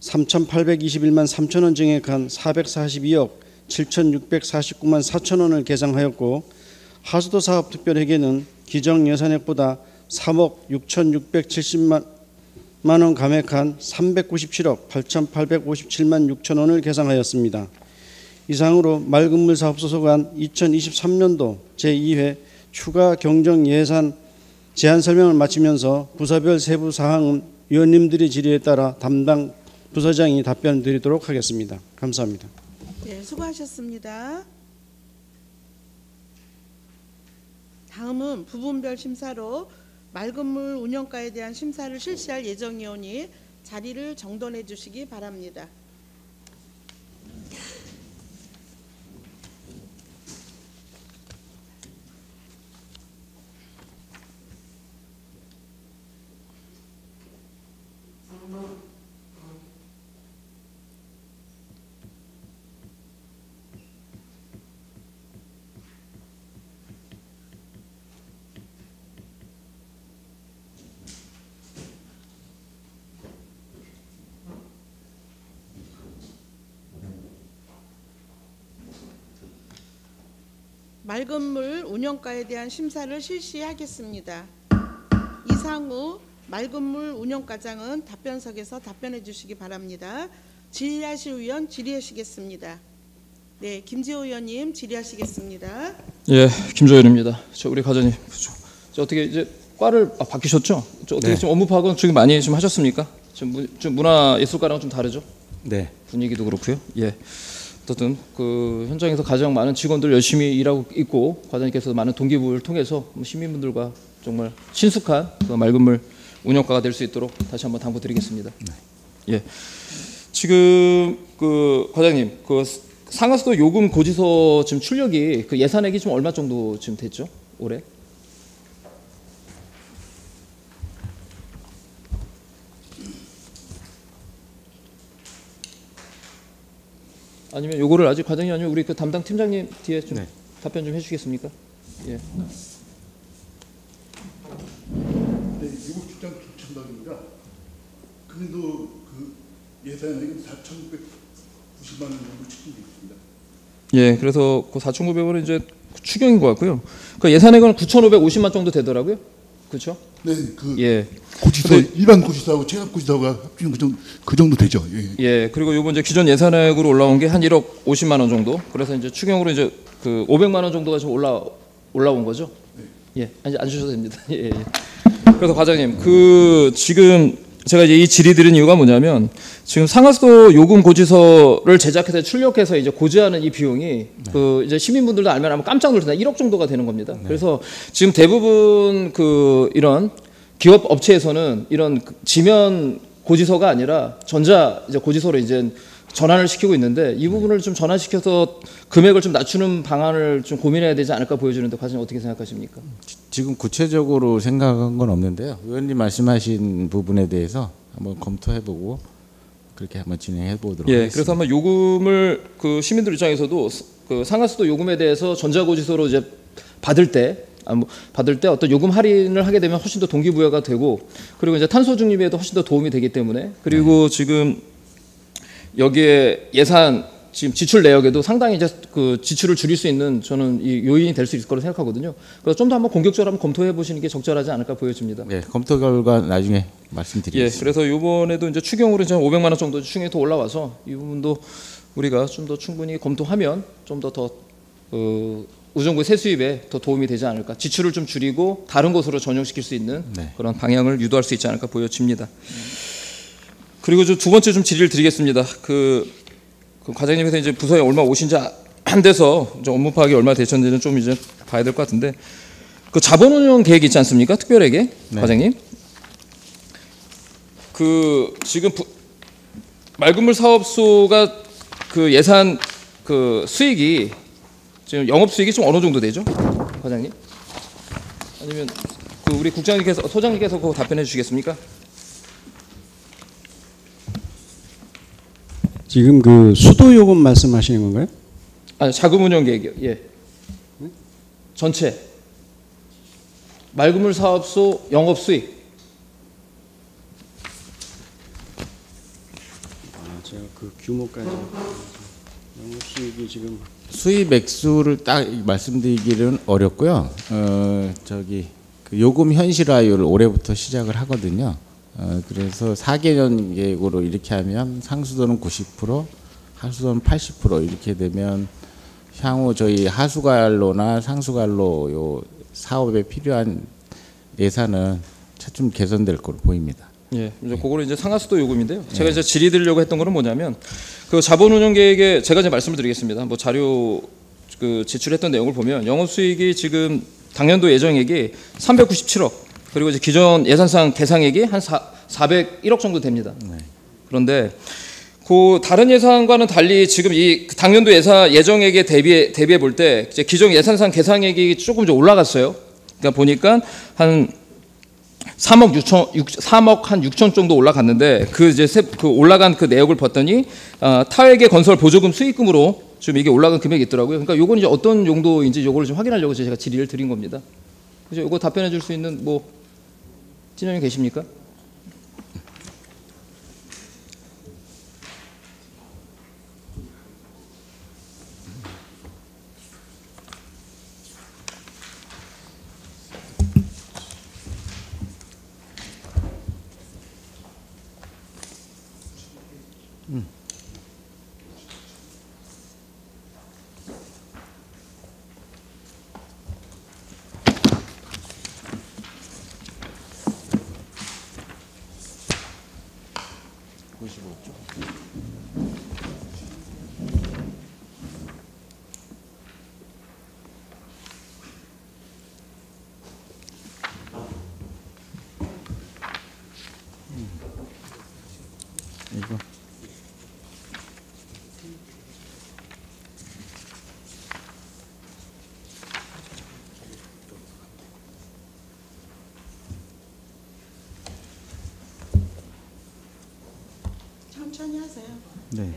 3,821만 3천 원 증액한 442억 7,649만 4천 원을 계상하였고, 하수도 사업 특별회계는 기정 예산액보다 3억 6,670만 원 감액한 397억 8,857만 6천 원을 계상하였습니다. 이상으로 맑은물 사업소 소관 2023년도 제2회 추가 경정 예산 제안 설명을 마치면서 부서별 세부 사항은 위원님들의 질의에 따라 담당 부서장이 답변 드리도록 하겠습니다. 감사합니다. 네, 수고하셨습니다. 다음은 부분별 심사로 맑은물 운영가에 대한 심사를 실시할 예정이오니 자리를 정돈해 주시기 바랍니다. 맑은물 운영가에 대한 심사를 실시하겠습니다. 이상우 맑은물 운영과장은 답변석에서 답변해 주시기 바랍니다. 질의하실 의원 질의하시겠습니다. 네, 김지호 의원님 질의하시겠습니다. 예, 김조연입니다. 우리 과장님, 저 어떻게 이제 과를 바뀌셨죠? 저 어떻게 좀 업무 파악은 좀 많이 좀 하셨습니까? 좀 문화예술과랑 좀 다르죠? 네. 분위기도 그렇고요. 예. 어쨌든 그 현장에서 가장 많은 직원들 열심히 일하고 있고, 과장님께서 많은 동기부여를 통해서 시민분들과 정말 친숙한 그 맑은물 운영가가 될 수 있도록 다시 한번 당부드리겠습니다. 네. 예. 지금 그 과장님, 그 상하수도 요금 고지서 지금 출력이 그 예산액이 좀 얼마 정도 지금 됐죠? 올해? 아니면 요거를 아직 과장님 아니면 우리 그 담당 팀장님 뒤에 좀 네. 답변 좀 해주시겠습니까? 예. 네, 유급 출장 참석입니다. 그래도 그 예산액이 4,990만 원 정도 책정돼 있습니다. 예, 그래서 그 4,900원은 이제 추경인 것 같고요. 그 예산액은 9,550만 정도 되더라고요. 그렇죠? 네, 그 예. 고지서 일반 고지서하고 체납 고지서가 합치면 그 정도 되죠. 예. 예. 그리고 요번 이제 기존 예산액으로 올라온 게 한 1억 50만 원 정도. 그래서 이제 추경으로 이제 그 500만 원 정도가 좀 올라온 거죠. 네. 예. 앉으셔도 됩니다. 예. 그래서 과장님, 그 지금 제가 이제 이 질의 드린 이유가 뭐냐면, 지금 상하수도 요금 고지서를 제작해서 출력해서 이제 고지하는 이 비용이 네. 그 이제 시민분들도 알면 아마 깜짝 놀랄 텐데 1억 정도가 되는 겁니다. 네. 그래서 지금 대부분 그 이런 기업 업체에서는 이런 지면 고지서가 아니라 전자 이제 고지서로 이제 전환을 시키고 있는데 이 부분을 좀 전환시켜서 금액을 좀 낮추는 방안을 좀 고민해야 되지 않을까 보여지는데 과장님 어떻게 생각하십니까? 지금 구체적으로 생각한 건 없는데요. 의원님 말씀하신 부분에 대해서 한번 검토해보고 그렇게 한번 진행해보도록 하겠습니다. 그래서 한번 요금을 그 시민들 입장에서도 그 상하수도 요금에 대해서 전자고지서로 이제 받을 때 어떤 요금 할인을 하게 되면 훨씬 더 동기부여가 되고 그리고 이제 탄소 중립에도 훨씬 더 도움이 되기 때문에 그리고 지금 여기에 예산 지금 지출 내역에도 상당히 이제 그 지출을 줄일 수 있는 저는 이 요인이 될 수 있을 거라고 생각하거든요. 그래서 좀 더 한번 공격적으로 한번 검토해 보시는 게 적절하지 않을까 보여집니다. 네, 검토 결과 나중에 말씀드리겠습니다. 그래서 이번에도 이제 추경으로 이제 500만 원 정도 추경이 더 올라와서 이 부분도 우리가 좀 더 충분히 검토하면 좀 더 의정부 세수입에 더 도움이 되지 않을까. 지출을 좀 줄이고 다른 곳으로 전용시킬 수 있는 그런 방향을 유도할 수 있지 않을까 보여집니다. 그리고 두 번째 좀 질의를 드리겠습니다. 그 과장님께서 이제 부서에 얼마 오신 지 안 돼서 이제 업무 파악이 얼마 되셨는지는 좀 이제 봐야 될 것 같은데 그 자본운용 계획 있지 않습니까? 특별회계 과장님. 그 지금 맑은물 사업소가 그 예산 그 수익이 지금 영업 수익이 좀 어느 정도 되죠, 과장님? 아니면 그 우리 국장님께서 소장님께서 그거 답변해 주시겠습니까? 지금 그 수도 요금 말씀하시는 건가요? 아니, 자금 운영 계획이요. 전체 맑은물 사업소 영업 수익. 제가 그 규모까지 영업 수익이 지금 수입 액수를 딱 말씀드리기는 어렵고요. 그 요금 현실화율을 올해부터 시작을 하거든요. 그래서 4개년 계획으로 이렇게 하면 상수도는 90%, 하수도는 80% 이렇게 되면 향후 저희 하수관로나 상수관로 요 사업에 필요한 예산은 차츰 개선될 걸로 보입니다. 이제 그거는 이제 상하수도 요금인데요. 제가 이제 질의드리려고 했던 거는 뭐냐면 그 자본운용 계획에 제가 이제 말씀을 드리겠습니다. 뭐 자료 그 제출했던 내용을 보면 영업수익이 지금 당년도 예정액이 397억 그리고 이제 기존 예산상 계상액이 한 401억 정도 됩니다. 그런데 그 다른 예산과는 달리 지금 이 당년도 예정액에 대비해 볼 때 이제 기존 예산상 계상액이 조금 좀 올라갔어요. 그러니까 보니까 한 3억 한 6천 정도 올라갔는데 그 올라간 그 내역을 봤더니 타회계 건설 보조금 수익금으로 지금 이게 올라간 금액이 있더라고요. 그러니까 요건 이제 어떤 용도인지 요거를 좀 확인하려고 제가 질의를 드린 겁니다. 그래서 요거 답변해 줄 수 있는 뭐 진영이 계십니까? 이거 천천히 하세요. 네.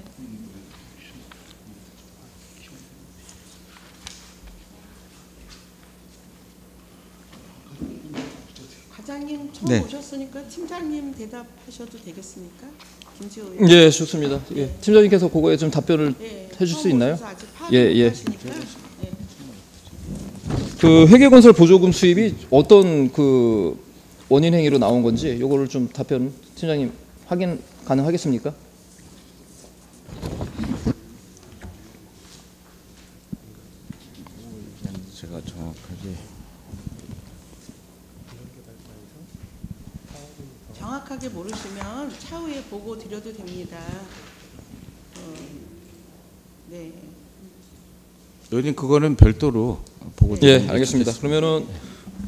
과장님 처음 네. 오셨으니까 팀장님 대답하셔도 되겠습니까? 김지호 의원. 예, 좋습니다. 예, 팀장님께서 그거에 좀 답변을 해줄 수 있나요? 아직 예. 하시니까. 그 회계건설 보조금 수입이 어떤 그 원인 행위로 나온 건지 요거를 좀 답변 팀장님 확인 가능하겠습니까? 제가 정확하게 정확하게 모르시면 차후에 보고 드려도 됩니다. 네. 의원님 그거는 별도로 보고 예, 알겠습니다. 그러면은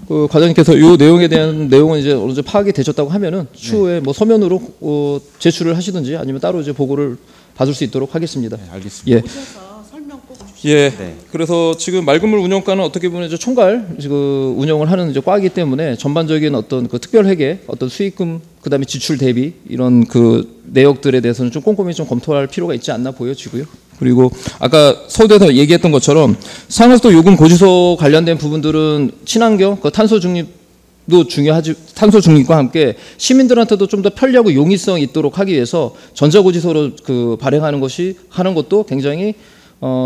그 과장님께서 이 내용에 대한 내용은 이제 어느 정도 파악이 되셨다고 하면은 추후에 뭐 서면으로 제출을 하시든지 아니면 따로 이제 보고를 받을 수 있도록 하겠습니다. 네, 알겠습니다. 예. 오셔서 설명 꼭 주시죠. 예. 네. 그래서 지금 맑은물 운영과는 어떻게 보면 이제 총괄 그 운영을 하는 이제 과이기 때문에 전반적인 어떤 그 특별회계, 어떤 수익금, 그다음에 지출 대비 이런 그 내역들에 대해서는 좀 꼼꼼히 좀 검토할 필요가 있지 않나 보여지고요. 그리고 아까 서두에서 얘기했던 것처럼 상하수도 요금 고지서 관련된 부분들은 친환경, 그 탄소 중립도 중요하지, 탄소 중립과 함께 시민들한테도 좀 더 편리하고 용이성 있도록 하기 위해서 전자고지서로 그 발행하는 하는 것도 굉장히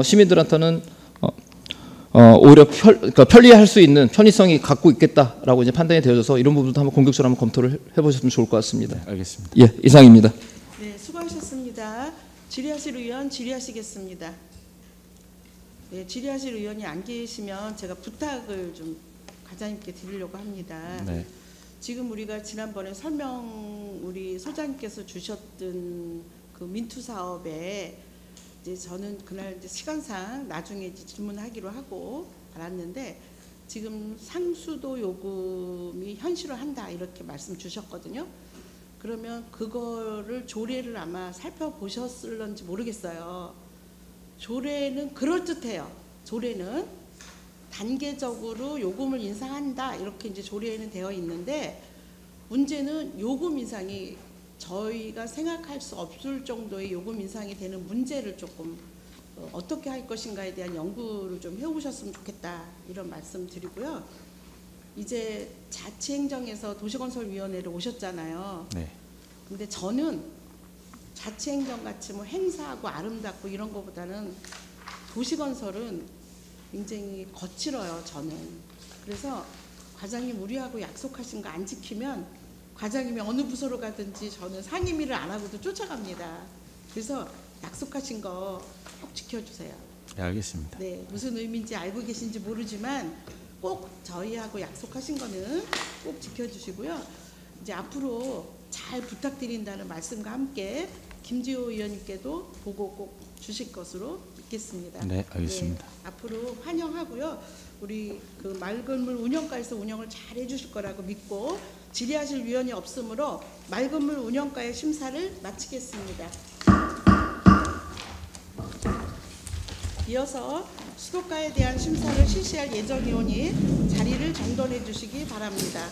시민들한테는 오히려 그러니까 편리할 수 있는 편의성이 갖고 있겠다라고 이제 판단이 되어져서 이런 부분도 한번 공격적으로 한번 검토를 해보셨으면 좋을 것 같습니다. 네, 알겠습니다. 예, 이상입니다. 네, 수고하셨습니다. 질의하실 의원 질의하시겠습니다. 네, 질의하실 의원이 안 계시면 제가 부탁을 좀 과장님께 드리려고 합니다. 네. 지금 우리가 지난번에 우리 소장님께서 주셨던 그 민투 사업에 이제 저는 그날 이제 시간상 나중에 이제 질문하기로 하고 알았는데 지금 상수도 요금이 현실화한다 이렇게 말씀 주셨거든요. 그러면 그거를 조례를 아마 살펴보셨을런지 모르겠어요. 조례는 그럴듯해요. 조례는 단계적으로 요금을 인상한다 이렇게 이제 조례에는 되어 있는데 문제는 요금 인상이 저희가 생각할 수 없을 정도의 요금 인상이 되는 문제를 조금 어떻게 할 것인가에 대한 연구를 좀 해오셨으면 좋겠다 이런 말씀 드리고요. 이제 자치행정에서 도시건설위원회를 오셨잖아요. 네. 근데 저는 자치행정 같이 뭐 행사하고 아름답고 이런 거보다는 도시건설은 굉장히 거칠어요. 저는. 그래서 과장님 우리하고 약속하신 거 안 지키면 과장님이 어느 부서로 가든지 저는 상임위를 안 하고도 쫓아갑니다. 그래서 약속하신 거 꼭 지켜주세요. 네, 알겠습니다. 네, 무슨 의미인지 알고 계신지 모르지만 꼭 저희하고 약속하신 거는 꼭 지켜주시고요. 이제 앞으로 잘 부탁드린다는 말씀과 함께 김지호 의원님께도 보고 꼭 주실 것으로 믿겠습니다. 네, 알겠습니다. 네, 앞으로 환영하고요. 우리 그 맑은물 운영과에서 운영을 잘 해주실 거라고 믿고 질의하실 위원이 없으므로 맑은물 운영과의 심사를 마치겠습니다. 이어서 수도가에 대한 심사를 실시할 예정이오니 자리를 정돈해 주시기 바랍니다.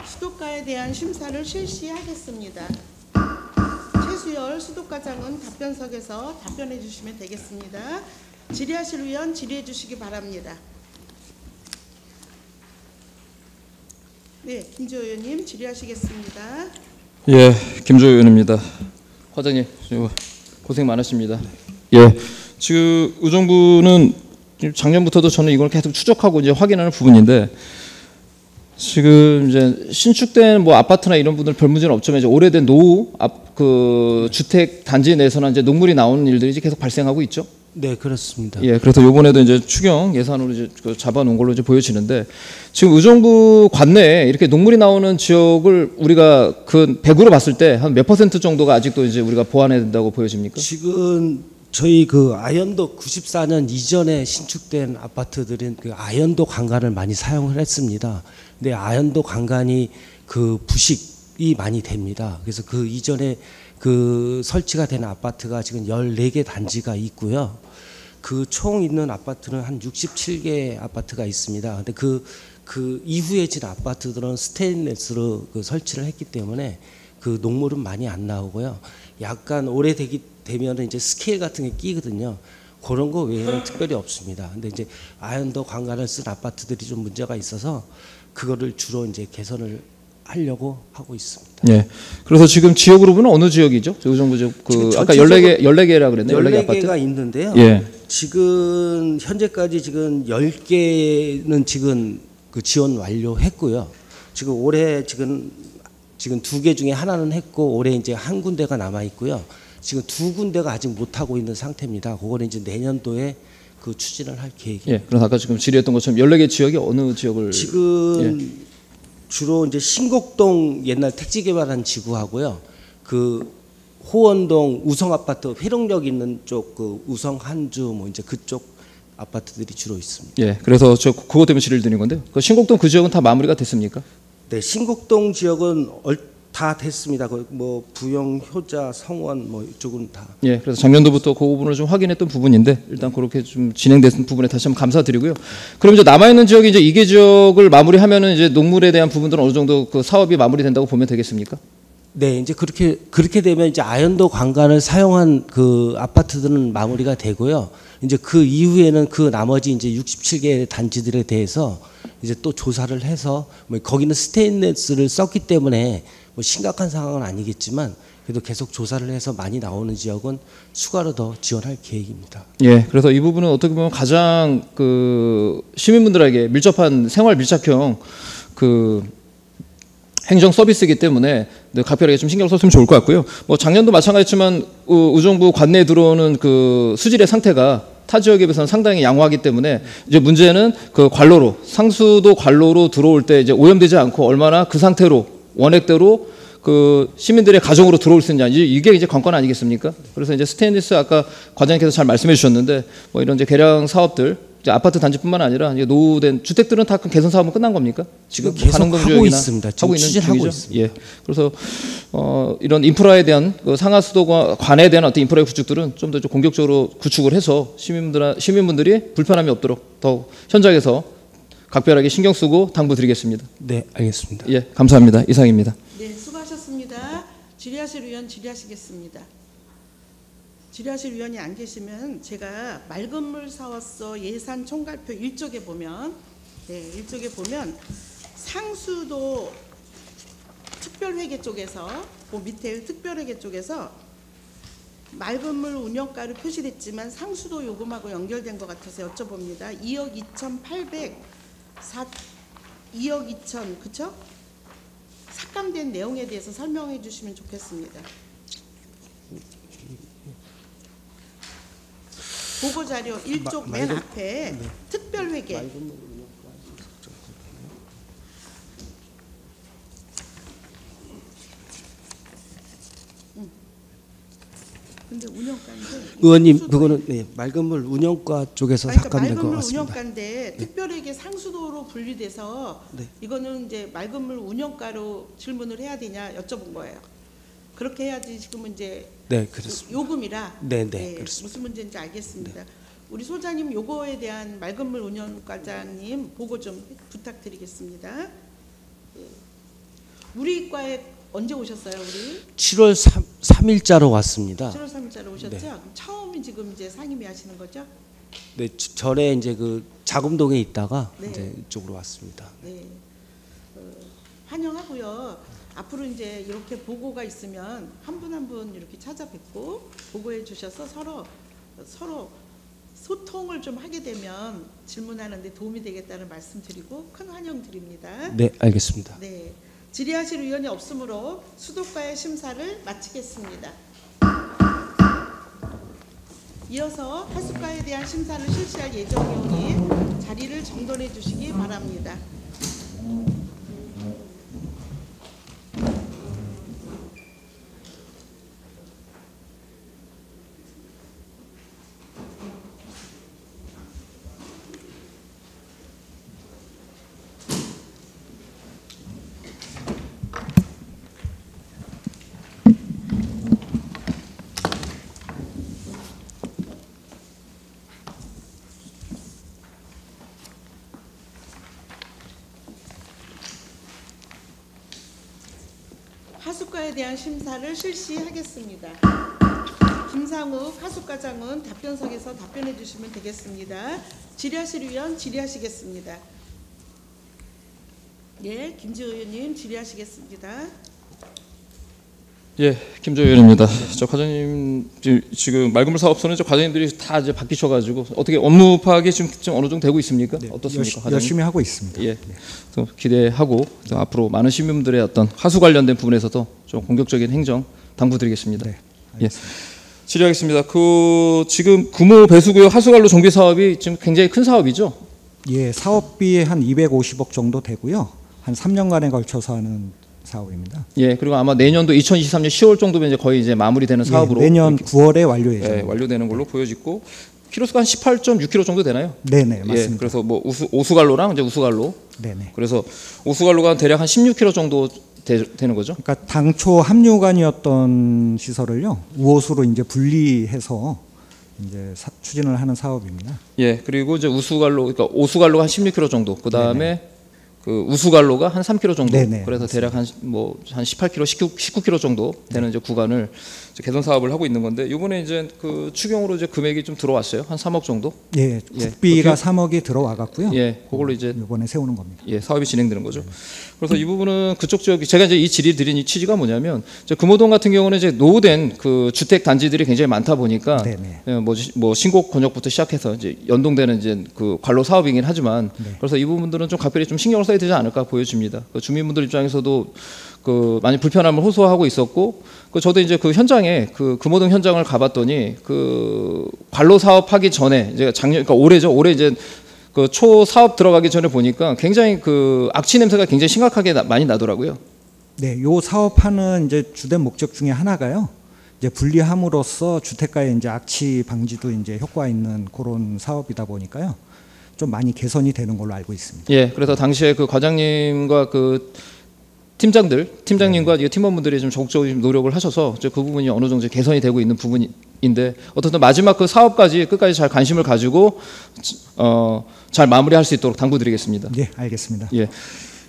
수도가에 대한 심사를 실시하겠습니다. 최수열 수도과장은 답변석에서 답변해 주시면 되겠습니다. 질의하실 의원 질의해 주시기 바랍니다. 네, 김지호 의원님 질의하시겠습니다. 예, 김조호 의원입니다. 과장님 고생 많으십니다. 예, 지금 의정부는 작년부터도 저는 이걸 계속 추적하고 이제 확인하는 부분인데 지금 이제 신축된 뭐 아파트나 이런 분들 별 문제는 없지만 이제 오래된 노후 그 주택 단지 내에서는 이제 녹물이 나오는 일들이 이제 계속 발생하고 있죠. 네, 그렇습니다. 예, 그래서 요번에도 이제 추경 예산으로 이제 잡아놓은 걸로 이제 보여지는데 지금 의정부 관내에 이렇게 녹물이 나오는 지역을 우리가 그 100으로 봤을 때 한 몇 % 정도가 아직도 이제 우리가 보완해야 된다고 보여집니까? 지금 저희 그 아현도 94년 이전에 신축된 아파트들은 그 아현도 관관을 많이 사용을 했습니다. 근데 아현도 관관이 그 부식이 많이 됩니다. 그래서 그 이전에 그 설치가 된 아파트가 지금 14개 단지가 있고요. 그 총 있는 아파트는 한 67개 아파트가 있습니다. 근데 그 이후에 진 아파트들은 스테인레스로 그 설치를 했기 때문에 그 녹물은 많이 안 나오고요. 약간 오래되면 이제 스케일 같은 게 끼거든요. 그런 거 외에는 특별히 없습니다. 근데 이제 아현도 관관을 쓴 아파트들이 좀 문제가 있어서 그거를 주로 이제 개선을 하려고 하고 있습니다. 예. 그래서 지금 지역으로 보면 어느 지역이죠? 의정부 지역 그 아까 14개라 그랬나요? 14개 아파트? 14개가 있는데요. 예. 지금 현재까지 지금 10개는 지금 그 지원 완료했고요. 지금 올해 지금 2개 중에 하나는 했고 올해 이제 한 군데가 남아 있고요. 지금 2군데가 아직 못 하고 있는 상태입니다. 그거는 이제 내년도에 그 추진을 할 계획입니다. 예. 그래서 아까 지금 질의했던 것처럼 14개 지역이 어느 지역을 지금 주로 이제 신곡동 옛날 택지 개발한 지구하고요. 그 호원동 우성 아파트 회룡역 있는 쪽 그 우성 한주 뭐 이제 그쪽 아파트들이 주로 있습니다. 예. 그래서 저 그것 때문에 질의를 드린 건데요. 그 신곡동 그 지역은 다 마무리가 됐습니까? 네, 신곡동 지역은 다 됐습니다. 뭐 부영, 효자, 성원 뭐 이쪽은 다. 예, 그래서 작년도부터 그 부분을 좀 확인했던 부분인데 일단 그렇게 좀 진행된 부분에 다시 한번 감사드리고요. 그럼 이제 남아 있는 지역이 이제 2개 지역을 마무리하면은 이제 농물에 대한 부분들은 어느 정도 그 사업이 마무리된다고 보면 되겠습니까? 네, 이제 그렇게 되면 이제 아현도 관관을 사용한 그 아파트들은 마무리가 되고요. 이제 그 이후에는 그 나머지 이제 67개 단지들에 대해서 이제 또 조사를 해서 뭐 거기는 스테인레스를 썼기 때문에 뭐 심각한 상황은 아니겠지만 그래도 계속 조사를 해서 많이 나오는 지역은 추가로 더 지원할 계획입니다. 예, 그래서 이 부분은 어떻게 보면 가장 그 시민분들에게 밀접한 생활 밀착형 그 행정 서비스이기 때문에 각별하게 좀 신경을 썼으면 좋을 것 같고요. 뭐 작년도 마찬가지지만 의정부 관내에 들어오는 그 수질의 상태가 타 지역에 비해서는 상당히 양호하기 때문에 이제 문제는 그 관로로 상수도 관로로 들어올 때 이제 오염되지 않고 얼마나 그 상태로 원액대로 그 시민들의 가정으로 들어올 수 있냐 이게 이제 관건 아니겠습니까? 그래서 이제 스테인리스 아까 과장님께서 잘 말씀해 주셨는데 뭐 이런 이제 개량 사업들 이제 아파트 단지뿐만 아니라 이제 노후된 주택들은 다 개선 사업은 끝난 겁니까? 지금 계속 하고 있습니다. 지금 추진하고 있습니다. 예. 그래서 이런 인프라에 대한 그 상하수도관에 대한 어떤 인프라의 구축들은 좀 더 공격적으로 구축을 해서 시민분들이 불편함이 없도록 더 현장에서 각별하게 신경 쓰고 당부드리겠습니다. 네, 알겠습니다. 예, 감사합니다. 이상입니다. 네, 수고하셨습니다. 질의하실 의원 질의하시겠습니다. 질의하실 의원이 안 계시면 제가 맑은 물 사업서 예산 총괄표 1쪽에 보면 상수도 특별회계 쪽에서 그 밑에 특별회계 쪽에서 맑은 물 운영가로 표시됐지만 상수도 요금하고 연결된 것 같아서 여쭤봅니다. 2억 2천 그쵸? 삭감된 내용에 대해서 설명해 주시면 좋겠습니다. 보고자료 1쪽 맨 앞에 특별회계 근데 운영가인데 의원님 그거는 네, 맑은 물 운영가 쪽에서 삭감된 것 맑은 물 같습니다. 운영가인데 특별회계 상수도로 분리돼서 이거는 이제 맑은 물 운영가로 질문을 해야 되냐 여쭤본 거예요. 그렇게 해야지 지금은 이제 네, 그렇습니다. 요금이라 네, 그렇습니다. 그렇습니다. 무슨 문제인지 알겠습니다. 우리 소장님 요거에 대한 맑은 물 운영과장님 보고 좀 부탁드리겠습니다. 예. 우리과에 언제 오셨어요, 우리? 7월 3일자로 왔습니다. 7월 3일자로 오셨죠? 네. 그럼 처음이 지금 이제 상임위 하시는 거죠? 네, 전에 이제 그 자금동에 있다가 네. 이제 이쪽으로 왔습니다. 네. 환영하고요. 앞으로 이제 이렇게 보고가 있으면 한 분 한 분 이렇게 찾아뵙고 보고해 주셔서 서로 소통을 좀 하게 되면 질문하는데 도움이 되겠다는 말씀드리고 큰 환영 드립니다. 네, 알겠습니다. 네. 질의하실 의원이 없으므로 수도과의 심사를 마치겠습니다. 이어서 하수과에 대한 심사를 실시할 예정이오니 자리를 정돈해 주시기 바랍니다. 하수과에 대한 심사를 실시하겠습니다. 김상욱 하수과장은 답변석에서 답변해 주시면 되겠습니다. 질의하실 의원 질의하시겠습니다. 예, 김지호 의원님 질의하시겠습니다. 예, 김조 의원입니다. 저 과장님 지금 맑은 물 사업소는 저 과장님들이 다 이제 바뀌셔가지고 어떻게 업무 파악이 좀 어느 정도 되고 있습니까? 네, 어떻습니까, 과장님? 열심히 하고 있습니다. 예, 또 기대하고 또 앞으로 많은 시민분들의 어떤 하수 관련된 부분에서도 좀 공격적인 행정 당부드리겠습니다. 네, 예. 질의하겠습니다. 지금 구모 배수구역 하수관로 정비 사업이 지금 굉장히 큰 사업이죠? 예, 사업비에 한 250억 정도 되고요. 한 3년간에 걸쳐서 하는 사업입니다. 예, 그리고 아마 내년도 2023년 10월 정도면 이제 거의 이제 마무리되는 사업으로 내년 9월에 완료 예정. 예, 완료되는 걸로 보여지고 키로수가 한 18.6km 정도 되나요? 네네, 맞습니다. 예, 그래서 뭐 오수관로랑 이제 우수관로. 네네. 그래서 오수관로가 대략 한 16km 정도 되는 거죠? 그러니까 당초 합류관이었던 시설을요 우호수로 이제 분리해서 이제 추진을 하는 사업입니다. 예, 그리고 이제 우수관로, 그러니까 오수관로가 한 16km 정도, 그 다음에 그 우수관로가 한 3km 정도. 네네, 그래서 맞습니다. 대략 한 18km, 19km 정도 되는 이제 구간을 이제 개선 사업을 하고 있는 건데, 이번에 이제 그 추경으로 이제 금액이 좀 들어왔어요. 한 3억 정도. 예, 국비가 3억이 들어와갔고요. 예, 그걸로 이제 이번에 세우는 겁니다. 예, 사업이 진행되는 거죠. 그래서 이 부분은 그쪽 지역이, 제가 이제 이 질의 드린 이 취지가 뭐냐면, 이제 금호동 같은 경우는 이제 노후된 그 주택 단지들이 굉장히 많다 보니까, 예, 뭐 신곡 권역부터 시작해서 이제 연동되는 이제 그 관로 사업이긴 하지만, 그래서 이 부분들은 좀 각별히 좀 신경을 써야 되지 않을까 보여집니다. 그 주민분들 입장에서도 그 많이 불편함을 호소하고 있었고, 그 저도 이제 그 현장에 그 금호동 현장을 가봤더니 그 관로 사업하기 전에 이제 작년, 그러니까 올해죠. 올해 이제 그 초 사업 들어가기 전에 보니까 굉장히 그 악취 냄새가 굉장히 심각하게 많이 나더라고요. 네, 요 사업하는 이제 주된 목적 중에 하나가요. 이제 분리함으로써 주택가의 이제 악취 방지도 이제 효과 있는 그런 사업이다 보니까요. 좀 많이 개선이 되는 걸로 알고 있습니다. 예, 그래서 당시에 그 과장님과 그 팀장님과 팀원분들이 좀 적극적으로 노력을 하셔서 그 부분이 어느 정도 개선이 되고 있는 부분인데, 어쨌든 마지막 그 사업까지 끝까지 잘 관심을 가지고 잘 마무리할 수 있도록 당부드리겠습니다. 예, 알겠습니다. 예.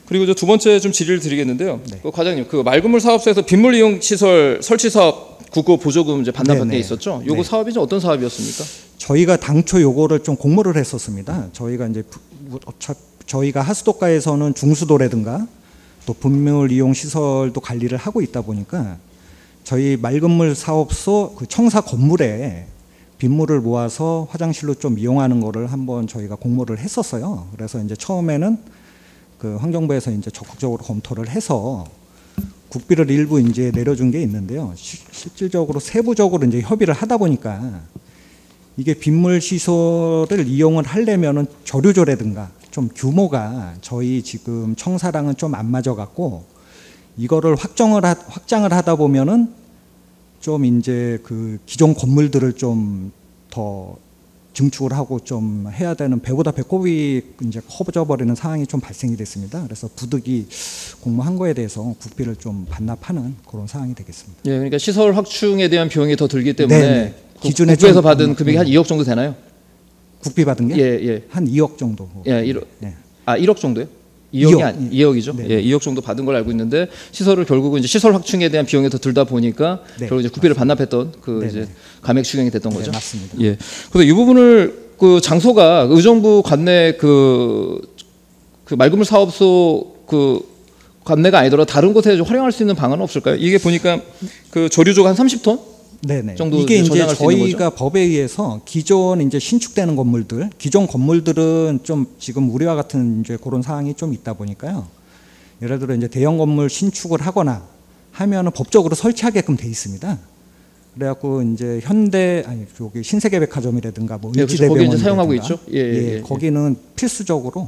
그리고 저 두 번째 좀 질의를 드리겠는데요. 그 과장님, 그 맑은물 사업소에서 빗물 이용 시설 설치 사업 국고 보조금 이제 반납한 게 있었죠. 요거 사업이 좀 어떤 사업이었습니까? 저희가 당초 요거를 좀 공모를 했었습니다. 저희가 이제 저희가 하수도가에서는 중수도라든가 또 분물 이용 시설도 관리를 하고 있다 보니까 저희 맑은물 사업소 그 청사 건물에 빗물을 모아서 화장실로 좀 이용하는 거를 한번 저희가 공모를 했었어요. 그래서 이제 처음에는 그 환경부에서 이제 적극적으로 검토를 해서 국비를 일부 이제 내려준 게 있는데요. 실질적으로 세부적으로 이제 협의를 하다 보니까 이게 빗물 시설을 이용을 하려면은 저류조라든가 좀 규모가 저희 지금 청사랑은 좀 안 맞아 갖고 이거를 확장을 하다 보면은 좀 이제 그 기존 건물들을 좀 더 증축을 하고 좀 해야 되는 배보다 배꼽이 이제 커져 버리는 상황이 좀 발생이 됐습니다. 그래서 부득이 공모한 거에 대해서 국비를 좀 반납하는 그런 상황이 되겠습니다. 예, 그러니까 시설 확충에 대한 비용이 더 들기 때문에 네네. 기존에 국부에서 받은 금액이 한 2억 정도 되나요? 국비 받은 게? 예, 예. 한 2억 정도. 예, 1억. 네. 아, 1억 정도요? 2억이죠. 네. 예, 2억 정도 받은 걸 알고 있는데, 시설을 결국은 이제 시설 확충에 대한 비용이 더 들다 보니까 결국 이제 국비를 반납했던 그 이제 감액 추경이 됐던 거죠. 맞습니다. 예. 그래서 이 부분을 그 장소가 의정부 관내 그 맑은물 사업소 그 관내가 아니더라도 다른 곳에 좀 활용할 수 있는 방안은 없을까요? 이게 보니까 그 조류조가 한 30톤? 네네. 정도 이게 이제 저장할 수 있는 저희가 법에 의해서 기존 이제 신축되는 건물들, 기존 건물들은 좀 지금 우리와 같은 이제 그런 상황이 좀 있다 보니까요. 예를 들어 이제 대형 건물 신축을 하거나 하면은 법적으로 설치하게끔 돼 있습니다. 그래갖고 이제 여기 신세계백화점이라든가 뭐 거기 이제 사용하고 있죠. 예, 거기는 필수적으로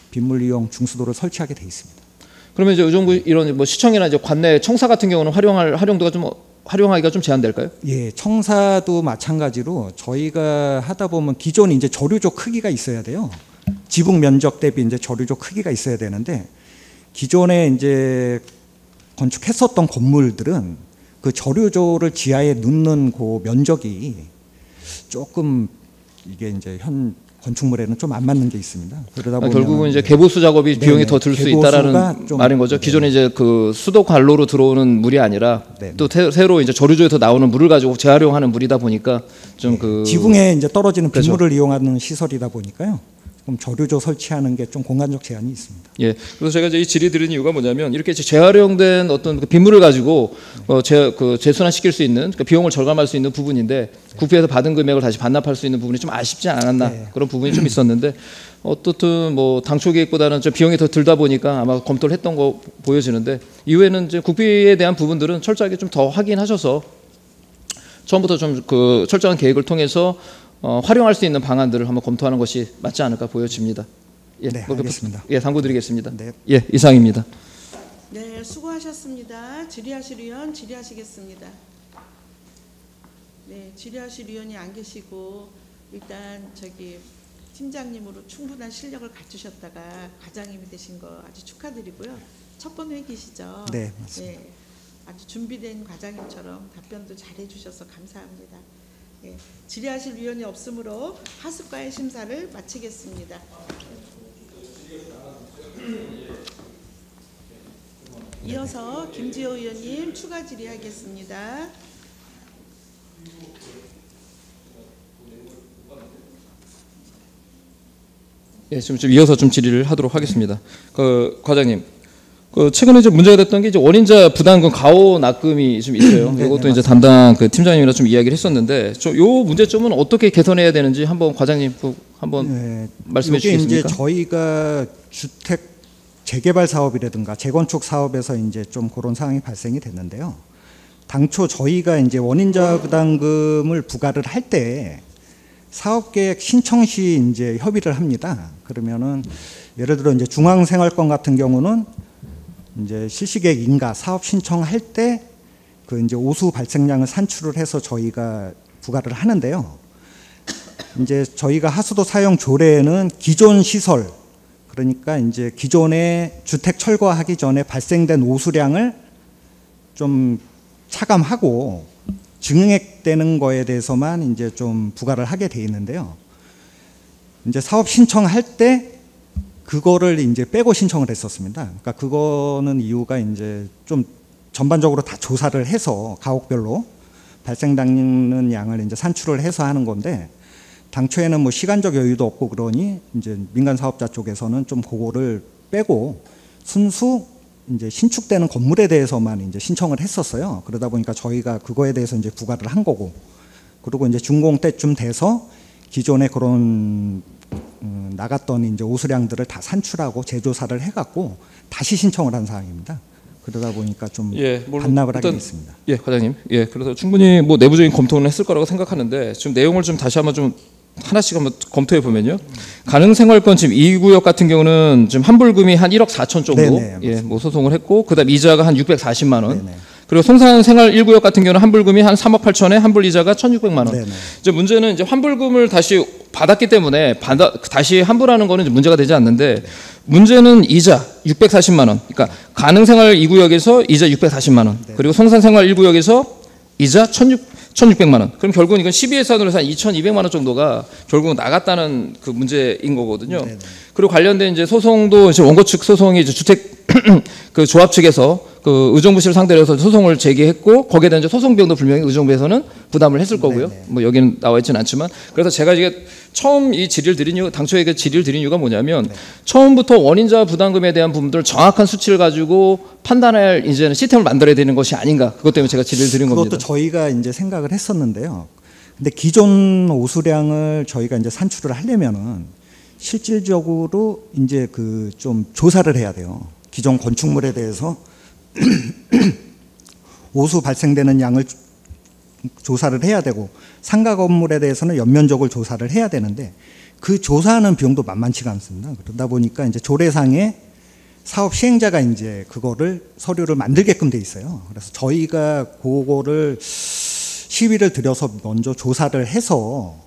빗물 이용 중수도를 설치하게 돼 있습니다. 그러면 이제 의정부 이런 뭐 시청이나 이제 관내 청사 같은 경우는 활용도가 좀 활용하기가 좀 제한될까요? 예, 청사도 마찬가지로 저희가 하다 보면 기존 이제 저류조 크기가 있어야 돼요. 지붕 면적 대비 이제 저류조 크기가 있어야 되는데 기존에 이제 건축했었던 건물들은 그 저류조를 지하에 넣는 그 면적이 조금 이게 이제 현 건축물에는 좀 안 맞는 게 있습니다. 그러다 보면 결국은 이제 개보수 작업이 비용이 더 들 수 있다라는 말인 거죠. 기존에 이제 그 수도 관로로 들어오는 물이 아니라 또 새로 이제 저류조에서 나오는 물을 가지고 재활용하는 물이다 보니까 좀 그 지붕에 이제 떨어지는 빗물을 이용하는 시설이다 보니까요. 그럼 저류조 설치하는 게 좀 공간적 제한이 있습니다. 예, 그래서 제가 이제 이 질의 드린 이유가 뭐냐면 이렇게 재활용된 어떤 그 빗물을 가지고 재순환시킬 수 있는 그러니까 비용을 절감할 수 있는 부분인데 국비에서 받은 금액을 다시 반납할 수 있는 부분이 좀 아쉽지 않았나 그런 부분이 좀 있었는데 어떻든 뭐 당초 계획보다는 좀 비용이 더 들다 보니까 아마 검토를 했던 거 보여지는데 이후에는 이제 국비에 대한 부분들은 철저하게 좀 더 확인하셔서 처음부터 좀 그 철저한 계획을 통해서 활용할 수 있는 방안들을 한번 검토하는 것이 맞지 않을까 보여집니다. 예, 네, 알겠습니다. 예, 당부드리겠습니다. 네. 예, 이상입니다. 네, 수고하셨습니다. 질의하실 의원 질의하시겠습니다. 네, 질의하실 의원이 안 계시고 일단 저기 팀장님으로 충분한 실력을 갖추셨다가 과장님이 되신 거 아주 축하드리고요. 첫 번 회기시죠? 네, 맞습니다. 네, 아주 준비된 과장님처럼 답변도 잘해주셔서 감사합니다. 예, 질의하실 위원이 없으므로 하수과의 심사를 마치겠습니다. 이어서 김지호 의원님 추가 질의하겠습니다. 예, 좀 이어서 좀 질의를 하도록 하겠습니다. 그 과장님, 그 최근에 좀 문제가 됐던 게 이제 원인자 부담금 가오 낙금이 좀 있어요. 이것도 이제 담당 그 팀장님이랑 좀 이야기를 했었는데, 요 문제점은 어떻게 개선해야 되는지 한번 과장님 한번 말씀해 주시겠습니까? 이제 저희가 주택 재개발 사업이라든가 재건축 사업에서 이제 좀 그런 상황이 발생이 됐는데요. 당초 저희가 이제 원인자 부담금을 부과를 할 때 사업계획 신청 시 이제 협의를 합니다. 그러면은 예를 들어 이제 중앙생활권 같은 경우는 이제 실시계획 인가 사업 신청할 때 그 이제 오수 발생량을 산출을 해서 저희가 부과를 하는데요. 이제 저희가 하수도 사용 조례에는 기존 시설, 그러니까 이제 기존에 주택 철거하기 전에 발생된 오수량을 좀 차감하고 증액되는 거에 대해서만 이제 좀 부과를 하게 돼 있는데요. 이제 사업 신청할 때 그거를 이제 빼고 신청을 했었습니다. 그러니까 그거는 이유가 이제 좀 전반적으로 다 조사를 해서 가옥별로 발생되는 양을 이제 산출을 해서 하는 건데, 당초에는 뭐 시간적 여유도 없고 그러니 이제 민간 사업자 쪽에서는 좀 그거를 빼고 순수 이제 신축되는 건물에 대해서만 이제 신청을 했었어요. 그러다 보니까 저희가 그거에 대해서 이제 부과를 한 거고, 그리고 이제 준공 때쯤 돼서 기존에 그런 나갔던 이제 오수량들을 다 산출하고 재조사를 해갖고 다시 신청을 한 사항입니다. 그러다 보니까 좀 반납을 하게 됐습니다. 예, 과장님. 예, 그래서 충분히 뭐 내부적인 검토는 했을 거라고 생각하는데, 지금 내용을 좀 다시 한번 좀 하나씩 한번 검토해 보면요. 가능생활권 지금 2구역 같은 경우는 지금 환불금이 한 1억 4천 정도 예, 뭐 소송을 했고, 그다음 이자가 한 640만 원. 네네. 그리고 송산생활 1구역 같은 경우는 환불금이 한 3억 8천에 환불 이자가 1,600만 원. 네네. 이제 문제는 이제 환불금을 다시 받았기 때문에 다시 환불하는 거는 문제가 되지 않는데, 문제는 이자 640만 원. 그러니까 가능생활 2구역에서 이자 640만 원. 그리고 송산생활 1구역에서 이자 1,600만 원. 그럼 결국은 이건 12예산으로 해서 한 2,200만 원 정도가 결국은 나갔다는 그 문제인 거거든요. 네네. 그리고 관련된 이제 소송도 이제 원고 측 소송이 이제 주택 그 조합 측에서 그 의정부시를 상대로 해서 소송을 제기했고, 거기에 대한 이제 소송 비용도 분명히 의정부에서는 부담을 했을 거고요. 네네. 뭐 여기는 나와 있지는 않지만, 그래서 제가 이게 처음 이 질의를 드린 이유, 당초에 그 질의를 드린 이유가 뭐냐면, 처음부터 원인자 부담금에 대한 부분들을 정확한 수치를 가지고 판단할 이제는 시스템을 만들어야 되는 것이 아닌가, 그것 때문에 제가 질의를 드린 겁니다. 그것도 저희가 이제 생각을 했었는데요. 근데 기존 오수량을 저희가 이제 산출을 하려면은 실질적으로 이제 그 좀 조사를 해야 돼요. 기존 건축물에 대해서 오수 발생되는 양을 조사를 해야 되고, 상가 건물에 대해서는 연면적을 조사를 해야 되는데, 그 조사하는 비용도 만만치가 않습니다. 그러다 보니까 이제 조례상에 사업 시행자가 이제 그거를 서류를 만들게끔 돼 있어요. 그래서 저희가 그거를 시비를 들여서 먼저 조사를 해서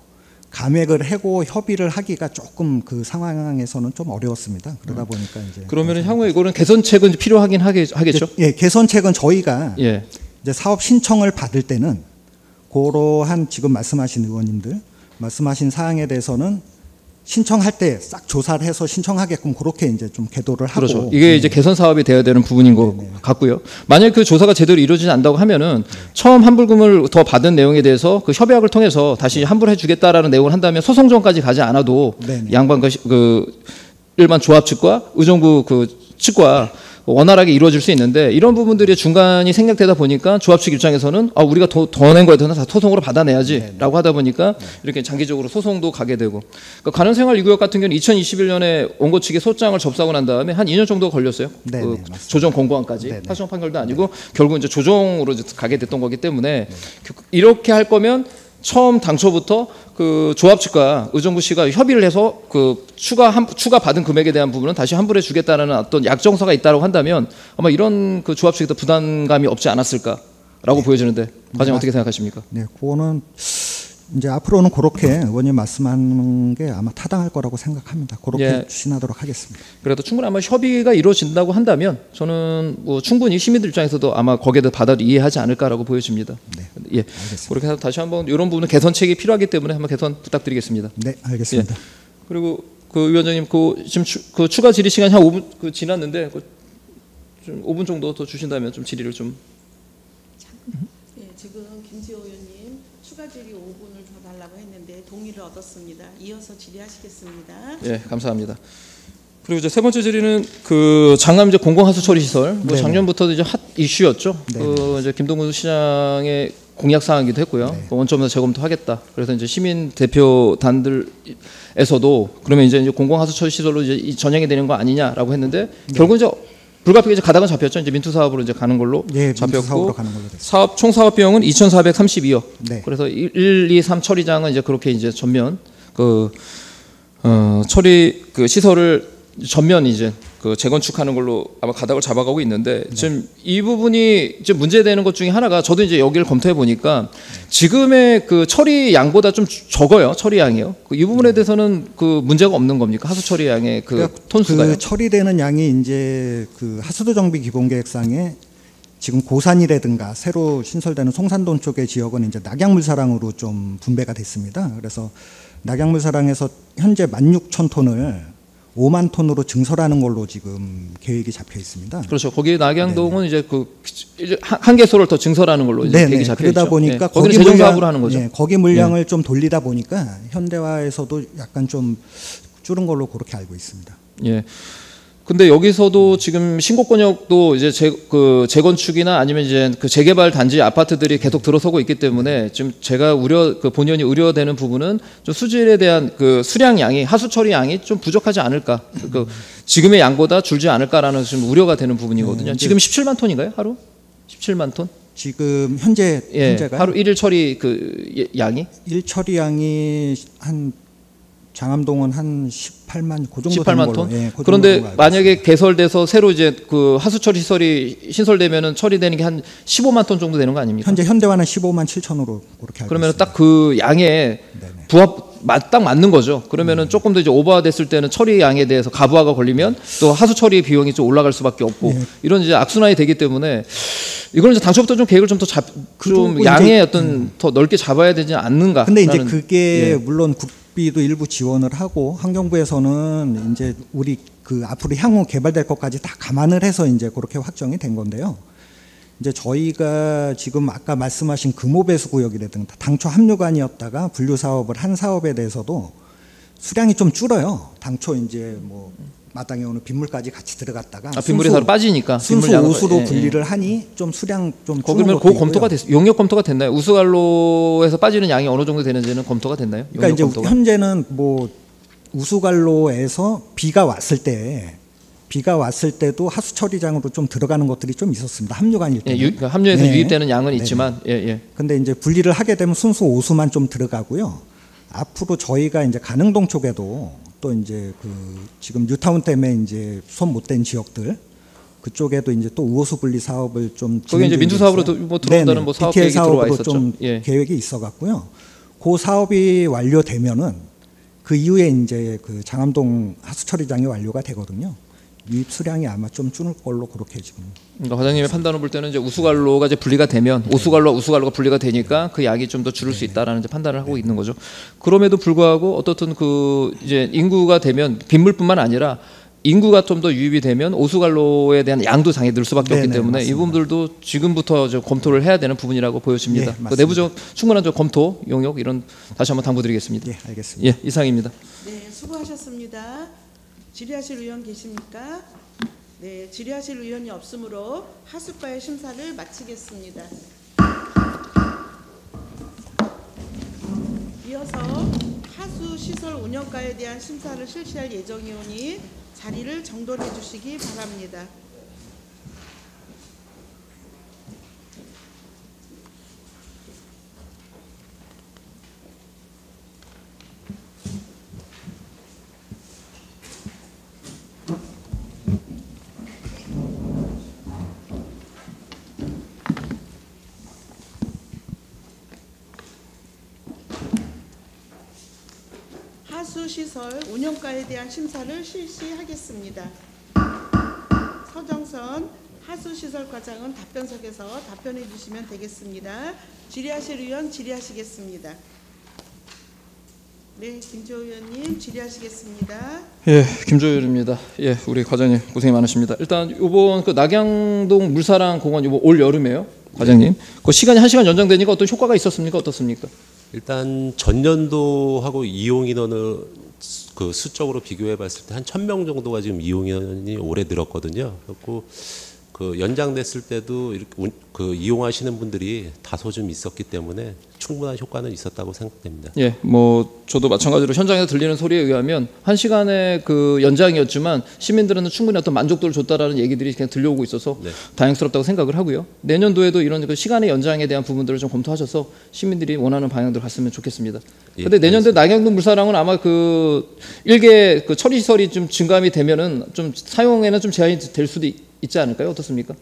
감액을 하고 협의를 하기가 조금 그 상황에서는 좀 어려웠습니다. 그러다 보니까 이제 그러면은 향후에 이거는 개선책은 필요하긴 하겠죠? 예, 개선책은 저희가 이제 사업 신청을 받을 때는 그러한 지금 말씀하신 의원님들 말씀하신 사항에 대해서는 신청할 때 싹 조사를 해서 신청하게끔 그렇게 이제 좀 계도를 하고. 그렇죠. 이게 이제 개선 사업이 돼야 되는 부분인 것 같고요. 만약 그 조사가 제대로 이루어지지 않는다고 하면은 처음 환불금을 더 받은 내용에 대해서 그 협약을 통해서 다시 환불해 주겠다라는 내용을 한다면 소송전까지 가지 않아도 양반 그 일반 조합 측과 의정부 그 측과 원활하게 이루어질 수 있는데 이런 부분들이 중간이 생략되다 보니까 조합 측 입장에서는 우리가 더 낸 거에 다 소송으로 받아내야지라고 하다 보니까 이렇게 장기적으로 소송도 가게 되고 그러니까 가는생활 2구역 같은 경우는 2021년에 원고 측이 소장을 접수하고 난 다음에 한 2년 정도 걸렸어요. 그 조정 권고안까지 파수형 판결도 아니고 결국 이제 조정으로 가게 됐던 거기 때문에 이렇게 할 거면 처음 당초부터 그 조합 측과 의정부 씨가 협의를 해서 그 추가 받은 금액에 대한 부분은 다시 환불해 주겠다라는 어떤 약정서가 있다고 한다면 아마 이런 그 조합 측에도 부담감이 없지 않았을까라고 보여지는데 과장님 어떻게 생각하십니까? 네, 그거는 이제 앞으로는 그렇게 의원님 말씀하는 게 아마 타당할 거라고 생각합니다. 그렇게 추진하도록 하겠습니다. 그래도 충분히 아마 협의가 이루어진다고 한다면 저는 뭐 충분히 시민들 입장에서도 아마 거기에 대해 받아 이해하지 않을까라고 보여집니다. 네, 예, 알겠습니다. 그렇게 해서 다시 한번 이런 부분은 개선책이 필요하기 때문에 한번 개선 부탁드리겠습니다. 네, 알겠습니다. 예. 그리고 그 위원장님 지금 그 추가 질의 시간이 한 5분 지났는데 좀 5분 정도 더 주신다면 좀 질의를 좀. 네, 지금 김지호 의원님 추가 질의 5분을 더 달라고 했는데 동의를 얻었습니다. 이어서 질의하시겠습니다. 예, 감사합니다. 그리고 이제 세 번째 질의는 그 장남 이제 공공하수 처리 시설. 뭐 작년부터도 이제 핫 이슈였죠. 그 이제 김동근 시장의 공약 사항이기도 했고요. 그 원점에서 재검토하겠다. 그래서 이제 시민 대표단들에서도 그러면 이제 공공하수 처리 시설로 이제 전향이 되는 거 아니냐라고 했는데 결국 이제 불가피하게 이제 가닥은 잡혔죠. 이제 민투 사업으로 이제 가는 걸로 잡혔고 사업 총 사업 비용은 2,432억. 그래서 1, 2, 3 처리장은 이제 그렇게 이제 전면 그 처리 그 시설을 전면 이제 그 재건축하는 걸로 아마 가닥을 잡아가고 있는데 지금 이 부분이 이제 문제되는 것 중에 하나가 저도 이제 여기를 검토해 보니까 지금의 그 처리 양보다 좀 적어요. 처리 양이요. 이 부분에 대해서는 그 문제가 없는 겁니까? 하수 처리 양의 그 톤수가요? 그 처리되는 양이 이제 그 하수도 정비 기본계획상에 지금 고산이라든가 새로 신설되는 송산동 쪽의 지역은 이제 낙양물사랑으로 좀 분배가 됐습니다. 그래서 낙양물사랑에서 현재 16,000톤을 5만 톤으로 증설하는 걸로 지금 계획이 잡혀 있습니다. 그렇죠. 거기 낙양동은 이제 그 한 개소를 더 증설하는 걸로 이제 계획이 잡혀 있죠. 그러다 보니까 거기 재정 사업으로 하는 거죠. 거기 물량을 좀 돌리다 보니까 현대화에서도 약간 좀 줄은 걸로 그렇게 알고 있습니다. 예. 근데 여기서도 지금 신곡권역도 이제 재건축이나 아니면 이제 그 재개발 단지 아파트들이 계속 들어서고 있기 때문에 지금 제가 본연이 우려되는 부분은 좀 수질에 대한 그 수량 양이 하수 처리 양이 좀 부족하지 않을까. 지금의 양보다 줄지 않을까라는 지금 우려가 되는 부분이거든요. 지금 17만 톤인가요? 하루? 17만 톤? 지금 현재가 하루 1일 처리 그 양이? 1 처리 양이 한 장암동은 한 18만 그 정도 18만 톤. 그 그런데 만약에 개설돼서 새로 이제 그 하수 처리 시설이 신설되면은 처리되는 게 한 15만 톤 정도 되는 거 아닙니까? 현재 현대화는 15만 7천으로 그렇게 알고 그러면 있습니다. 딱 그 양에 딱 맞는 거죠. 그러면은 조금 더 이제 오버됐을 때는 처리 양에 대해서 가부하가 걸리면 또 하수 처리 비용이 좀 올라갈 수밖에 없고 이런 이제 악순환이 되기 때문에 이거는 이제 당초부터 좀 계획을 좀 더 좀 양의 어떤 더 넓게 잡아야 되지 않는가. 근데 이제 그게 물론 국비도 일부 지원을 하고 환경부에서는 이제 우리 그 앞으로 향후 개발될 것까지 다 감안을 해서 이제 그렇게 확정이 된 건데요. 이제 저희가 지금 아까 말씀하신 금호배수 구역이라든가 당초 합류관이었다가 분류 사업을 한 사업에 대해서도 수량이 좀 줄어요. 당초 이제 뭐 마땅히 오는 빗물까지 같이 들어갔다가 빗물이 다 빠지니까 순수 우수로 분리를 하니 좀 수량 좀 거기면 그 검토가 됐어요. 용역 검토가 됐나요? 우수관로에서 빠지는 양이 어느 정도 되는지는 검토가 됐나요? 그러니까 이제 검토가? 현재는 뭐 우수관로에서 비가 왔을 때도 하수 처리장으로 좀 들어가는 것들이 좀 있었습니다. 합류관일 때. 그러니까 합류해서 유입되는 양은 있지만 근데 이제 분리를 하게 되면 순수 오수만 좀 들어가고요. 앞으로 저희가 이제 가능동 쪽에도 또 이제 그 지금 뉴타운 때문에 이제 손 못 댄 지역들 그쪽에도 이제 또 우호수 분리 사업을 좀 거기 이제 민주 사업으로 뭐 들어온다는 뭐 사업 계획이 들어와 있었죠. 좀 계획이 있어 갖고요. 그 사업이 완료되면은 그 이후에 이제 그 장암동 하수처리장이 완료가 되거든요. 유입 수량이 아마 좀 줄을 걸로 그렇게 지금. 그러니까 과장님의 판단을 볼 때는 이제 우수관로가 이제 분리가 되면 오수관로와 우수관로가 분리가 되니까 그 양이 좀 더 줄을 수 있다라는 이제 판단을 하고 있는 거죠. 그럼에도 불구하고 어떻든 그 이제 인구가 되면 빗물뿐만 아니라 인구가 좀 더 유입이 되면 오수관로에 대한 양도 당연히 늘 수밖에 없기 때문에 맞습니다. 이 부분들도 지금부터 좀 검토를 해야 되는 부분이라고 보여집니다. 그 내부적 충분한 좀 검토 용역 이런 다시 한번 당부드리겠습니다. 예, 알겠습니다. 예, 이상입니다. 네, 수고하셨습니다. 질의하실 의원 계십니까? 네, 질의하실 의원이 없으므로 하수과의 심사를 마치겠습니다. 이어서 하수시설 운영과에 대한 심사를 실시할 예정이오니 자리를 정돈해 주시기 바랍니다. 하수시설 운영과에 대한 심사를 실시하겠습니다. 서정선 하수시설과장은 답변석에서 답변해 주시면 되겠습니다. 질의하실 의원 질의하시겠습니다. 네, 김주호 의원님 질의하시겠습니다. 예, 김주호 의원입니다. 예, 우리 과장님 고생이 많으십니다. 일단 이번 그 낙양동 물사랑 공원 이번 올 여름에요, 과장님. 그 시간이 1시간 연장되니까 어떤 효과가 있었습니까? 어떻습니까? 일단 전년도하고 이용 인원을 그 수적으로 비교해 봤을 때 한 1000명 정도가 지금 이용 인원이 올해 늘었거든요. 그리고 그 연장됐을 때도 이렇게 그 이용하시는 분들이 다소 좀 있었기 때문에 충분한 효과는 있었다고 생각됩니다. 예, 뭐 저도 마찬가지로 현장에서 들리는 소리에 의하면 1시간의 그 연장이었지만 시민들은 충분히 어떤 만족도를 줬다라는 얘기들이 그냥 들려오고 있어서 네. 다행스럽다고 생각을 하고요. 내년도에도 이런 그 시간의 연장에 대한 부분들을 좀 검토하셔서 시민들이 원하는 방향대로 갔으면 좋겠습니다. 그런데 내년도에 낙양동 물사랑은 아마 그 일개 그 처리 시설이 좀 증감이 되면은 좀 사용에는 좀 제한이 될 수도 있지 않을까요? 어떻습니까?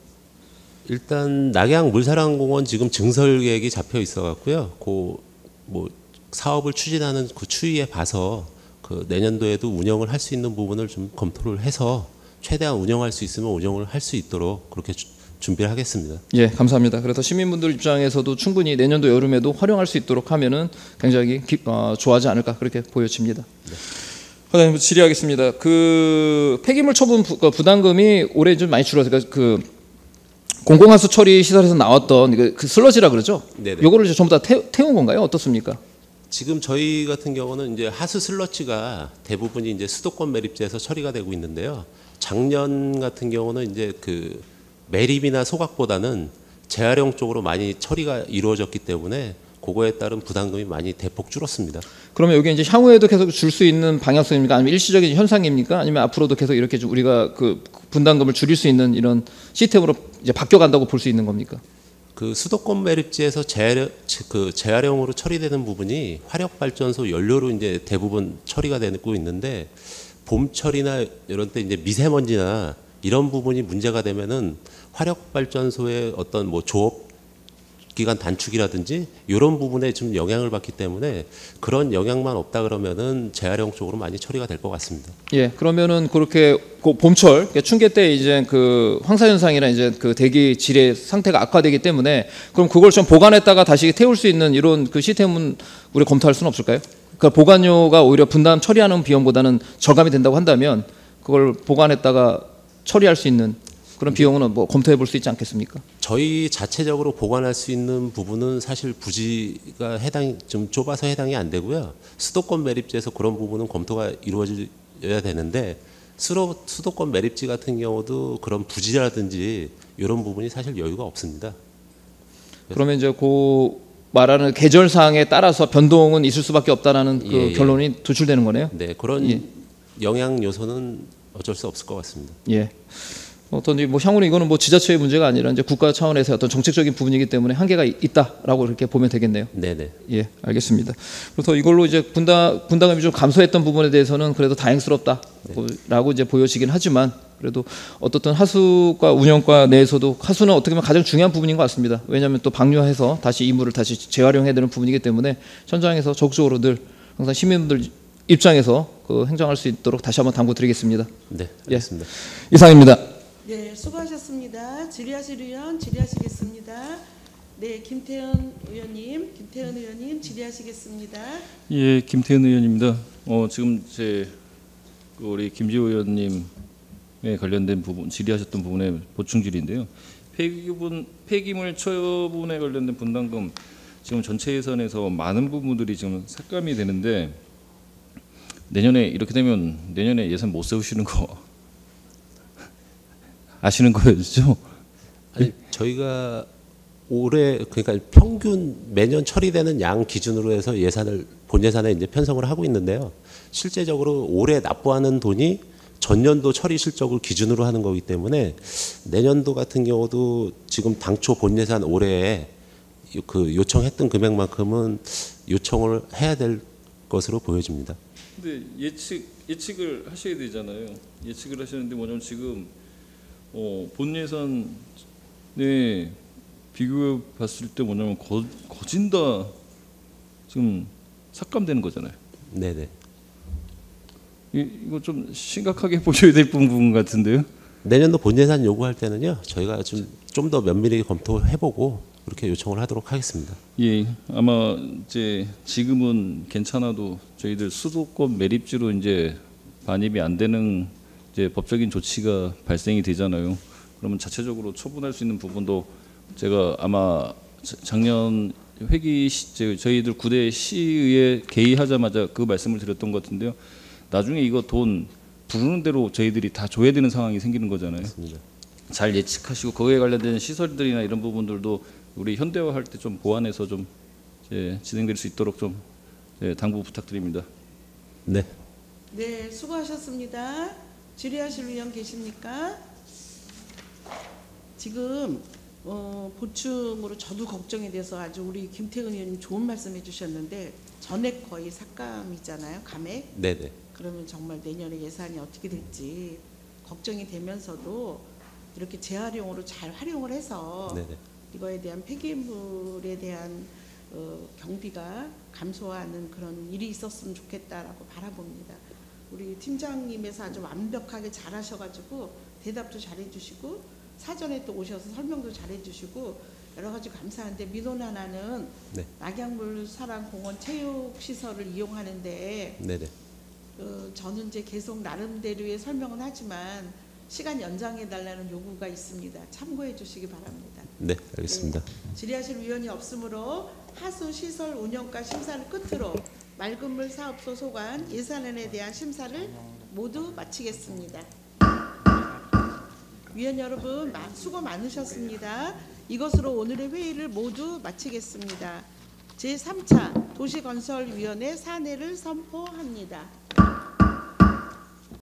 일단 낙양 물사랑공원 지금 증설 계획이 잡혀 있어 갖고요. 그 뭐 사업을 추진하는 그 추이에 봐서 그 내년도에도 운영을 할 수 있는 부분을 좀 검토를 해서 최대한 운영할 수 있으면 운영을 할 수 있도록 그렇게 준비를 하겠습니다. 예, 감사합니다. 그래서 시민분들 입장에서도 충분히 내년도 여름에도 활용할 수 있도록 하면은 굉장히 좋아하지 않을까 그렇게 보여집니다. 네. 과장님 질의하겠습니다. 그 폐기물 처분 부담금이 올해 좀 많이 줄어서 그 공공하수 처리 시설에서 나왔던 그 슬러지라 그러죠? 네네. 요거를 이제 전부 다 태운 건가요? 어떻습니까? 지금 저희 같은 경우는 이제 하수 슬러지가 대부분이 이제 수도권 매립지에서 처리가 되고 있는데요. 작년 같은 경우는 이제 그 매립이나 소각보다는 재활용 쪽으로 많이 처리가 이루어졌기 때문에 그거에 따른 부담금이 많이 대폭 줄었습니다. 그러면 여기 이제 향후에도 계속 줄 수 있는 방향성입니까? 아니면 일시적인 현상입니까? 아니면 앞으로도 계속 이렇게 좀 우리가 그 분담금을 줄일 수 있는 이런 시스템으로 이제 바뀌어간다고 볼 수 있는 겁니까? 그 수도권 매립지에서 재활용으로 처리되는 부분이 화력발전소 연료로 이제 대부분 처리가 되고 있는데 봄철이나 이런 때 이제 미세먼지나 이런 부분이 문제가 되면은 화력발전소의 어떤 뭐 조업 기간 단축이라든지 이런 부분에 좀 영향을 받기 때문에 그런 영향만 없다 그러면은 재활용 쪽으로 많이 처리가 될 것 같습니다. 예, 그러면은 그렇게 봄철 춘계 때 이제 그 황사 현상이나 이제 그 대기 질의 상태가 악화되기 때문에 그럼 그걸 좀 보관했다가 다시 태울 수 있는 이런 그 시스템은 우리 검토할 수는 없을까요? 그러니까 보관료가 오히려 분담 처리하는 비용보다는 절감이 된다고 한다면 그걸 보관했다가 처리할 수 있는 그런 비용은 뭐 검토해 볼 수 있지 않겠습니까? 저희 자체적으로 보관할 수 있는 부분은 사실 부지가 좀 좁아서 해당이 안 되고요. 수도권 매립지에서 그런 부분은 검토가 이루어져야 되는데 수도권 매립지 같은 경우도 그런 부지라든지 이런 부분이 사실 여유가 없습니다. 그러면 이제 그 말하는 계절 사항에 따라서 변동은 있을 수밖에 없다라는 그 결론이 도출되는 거네요. 네, 그런 영향 요소는 어쩔 수 없을 것 같습니다. 예. 어떤 뭐 향후는 이거는 뭐 지자체의 문제가 아니라 이제 국가 차원에서 어떤 정책적인 부분이기 때문에 한계가 있다라고 이렇게 보면 되겠네요. 네네. 예, 알겠습니다. 그래서 이걸로 이제 분담금이 좀 감소했던 부분에 대해서는 그래도 다행스럽다라고 이제 보여지긴 하지만 그래도 어떻든 하수과 운영과 내에서도 하수는 어떻게 보면 가장 중요한 부분인 것 같습니다. 왜냐하면 또 방류해서 다시 이물을 다시 재활용해야 되는 부분이기 때문에 현장에서 적극적으로 늘 항상 시민분들 입장에서 그 행정할 수 있도록 다시 한번 당부드리겠습니다. 네, 알겠습니다. 예, 이상입니다. 네, 수고하셨습니다. 질의하실 의원 질의하시겠습니다. 네, 김태현 의원님 질의하시겠습니다. 예, 김태현 의원입니다. 지금 우리 김지호 의원님에 관련된 부분 질의하셨던 부분의 보충 질의인데요. 폐기물 처분에 관련된 분담금 지금 전체 예산에서 많은 부분들이 지금 삭감이 되는데 내년에 이렇게 되면 내년에 예산 못 세우시는 거 아시는 거죠? 아니, 저희가 올해 그러니까 평균 매년 처리되는 양 기준으로 해서 본 예산에 이제 편성을 하고 있는데요. 실제적으로 올해 납부하는 돈이 전년도 처리 실적을 기준으로 하는 거기 때문에 내년도 같은 경우도 지금 당초 본 예산 올해에 그 요청했던 금액만큼은 요청을 해야 될 것으로 보여집니다. 근데 예측을 하셔야 되잖아요. 예측을 하시는데 뭐냐면 지금 본 예산에 비교해 봤을 때 뭐냐면 거진다 지금 삭감되는 거잖아요. 네네. 이거 좀 심각하게 보셔야 될 부분 같은데요. 내년도 본 예산 요구할 때는요, 저희가 좀 더 면밀하게 검토해보고 그렇게 요청을 하도록 하겠습니다. 예, 아마 이제 지금은 괜찮아도 저희들 수도권 매립지로 이제 반입이 안 되는 이제 법적인 조치가 발생이 되잖아요. 그러면 자체적으로 처분할 수 있는 부분도 제가 아마 작년 회기 저희들 9대 시의회 개의하자마자 그 말씀을 드렸던 것 같은데요. 나중에 이거 돈 부르는 대로 저희들이 다 줘야 되는 상황이 생기는 거잖아요. 맞습니다. 잘 예측하시고 거기에 관련된 시설들이나 이런 부분들도 우리 현대화할 때 좀 보완해서 좀 진행될 수 있도록 좀 당부 부탁드립니다. 네. 네, 수고하셨습니다. 질의하실 의원 계십니까? 지금 보충으로 저도 걱정이 돼서 아주 우리 김태근 의원님 좋은 말씀 해주셨는데 전액 거의 삭감이잖아요, 감액. 네네. 그러면 정말 내년에 예산이 어떻게 될지 걱정이 되면서도 이렇게 재활용으로 잘 활용을 해서 네네. 이거에 대한 폐기물에 대한 경비가 감소하는 그런 일이 있었으면 좋겠다라고 바라봅니다. 우리 팀장님에서 아주 완벽하게 잘하셔가지고 대답도 잘해주시고 사전에 또 오셔서 설명도 잘해주시고 여러 가지 감사한데 민원 하나는 네. 낙양물 사랑공원 체육시설을 이용하는데 네네. 저는 이제 계속 나름대로의 설명은 하지만 시간 연장해 달라는 요구가 있습니다. 참고해 주시기 바랍니다. 네, 알겠습니다. 네, 질의하실 위원이 없으므로 하수 시설 운영과 심사를 끝으로 맑은물 사업소 소관 예산안에 대한 심사를 모두 마치겠습니다. 위원 여러분 수고 많으셨습니다. 이것으로 오늘의 회의를 모두 마치겠습니다. 제3차 도시건설위원회 사내를 선포합니다.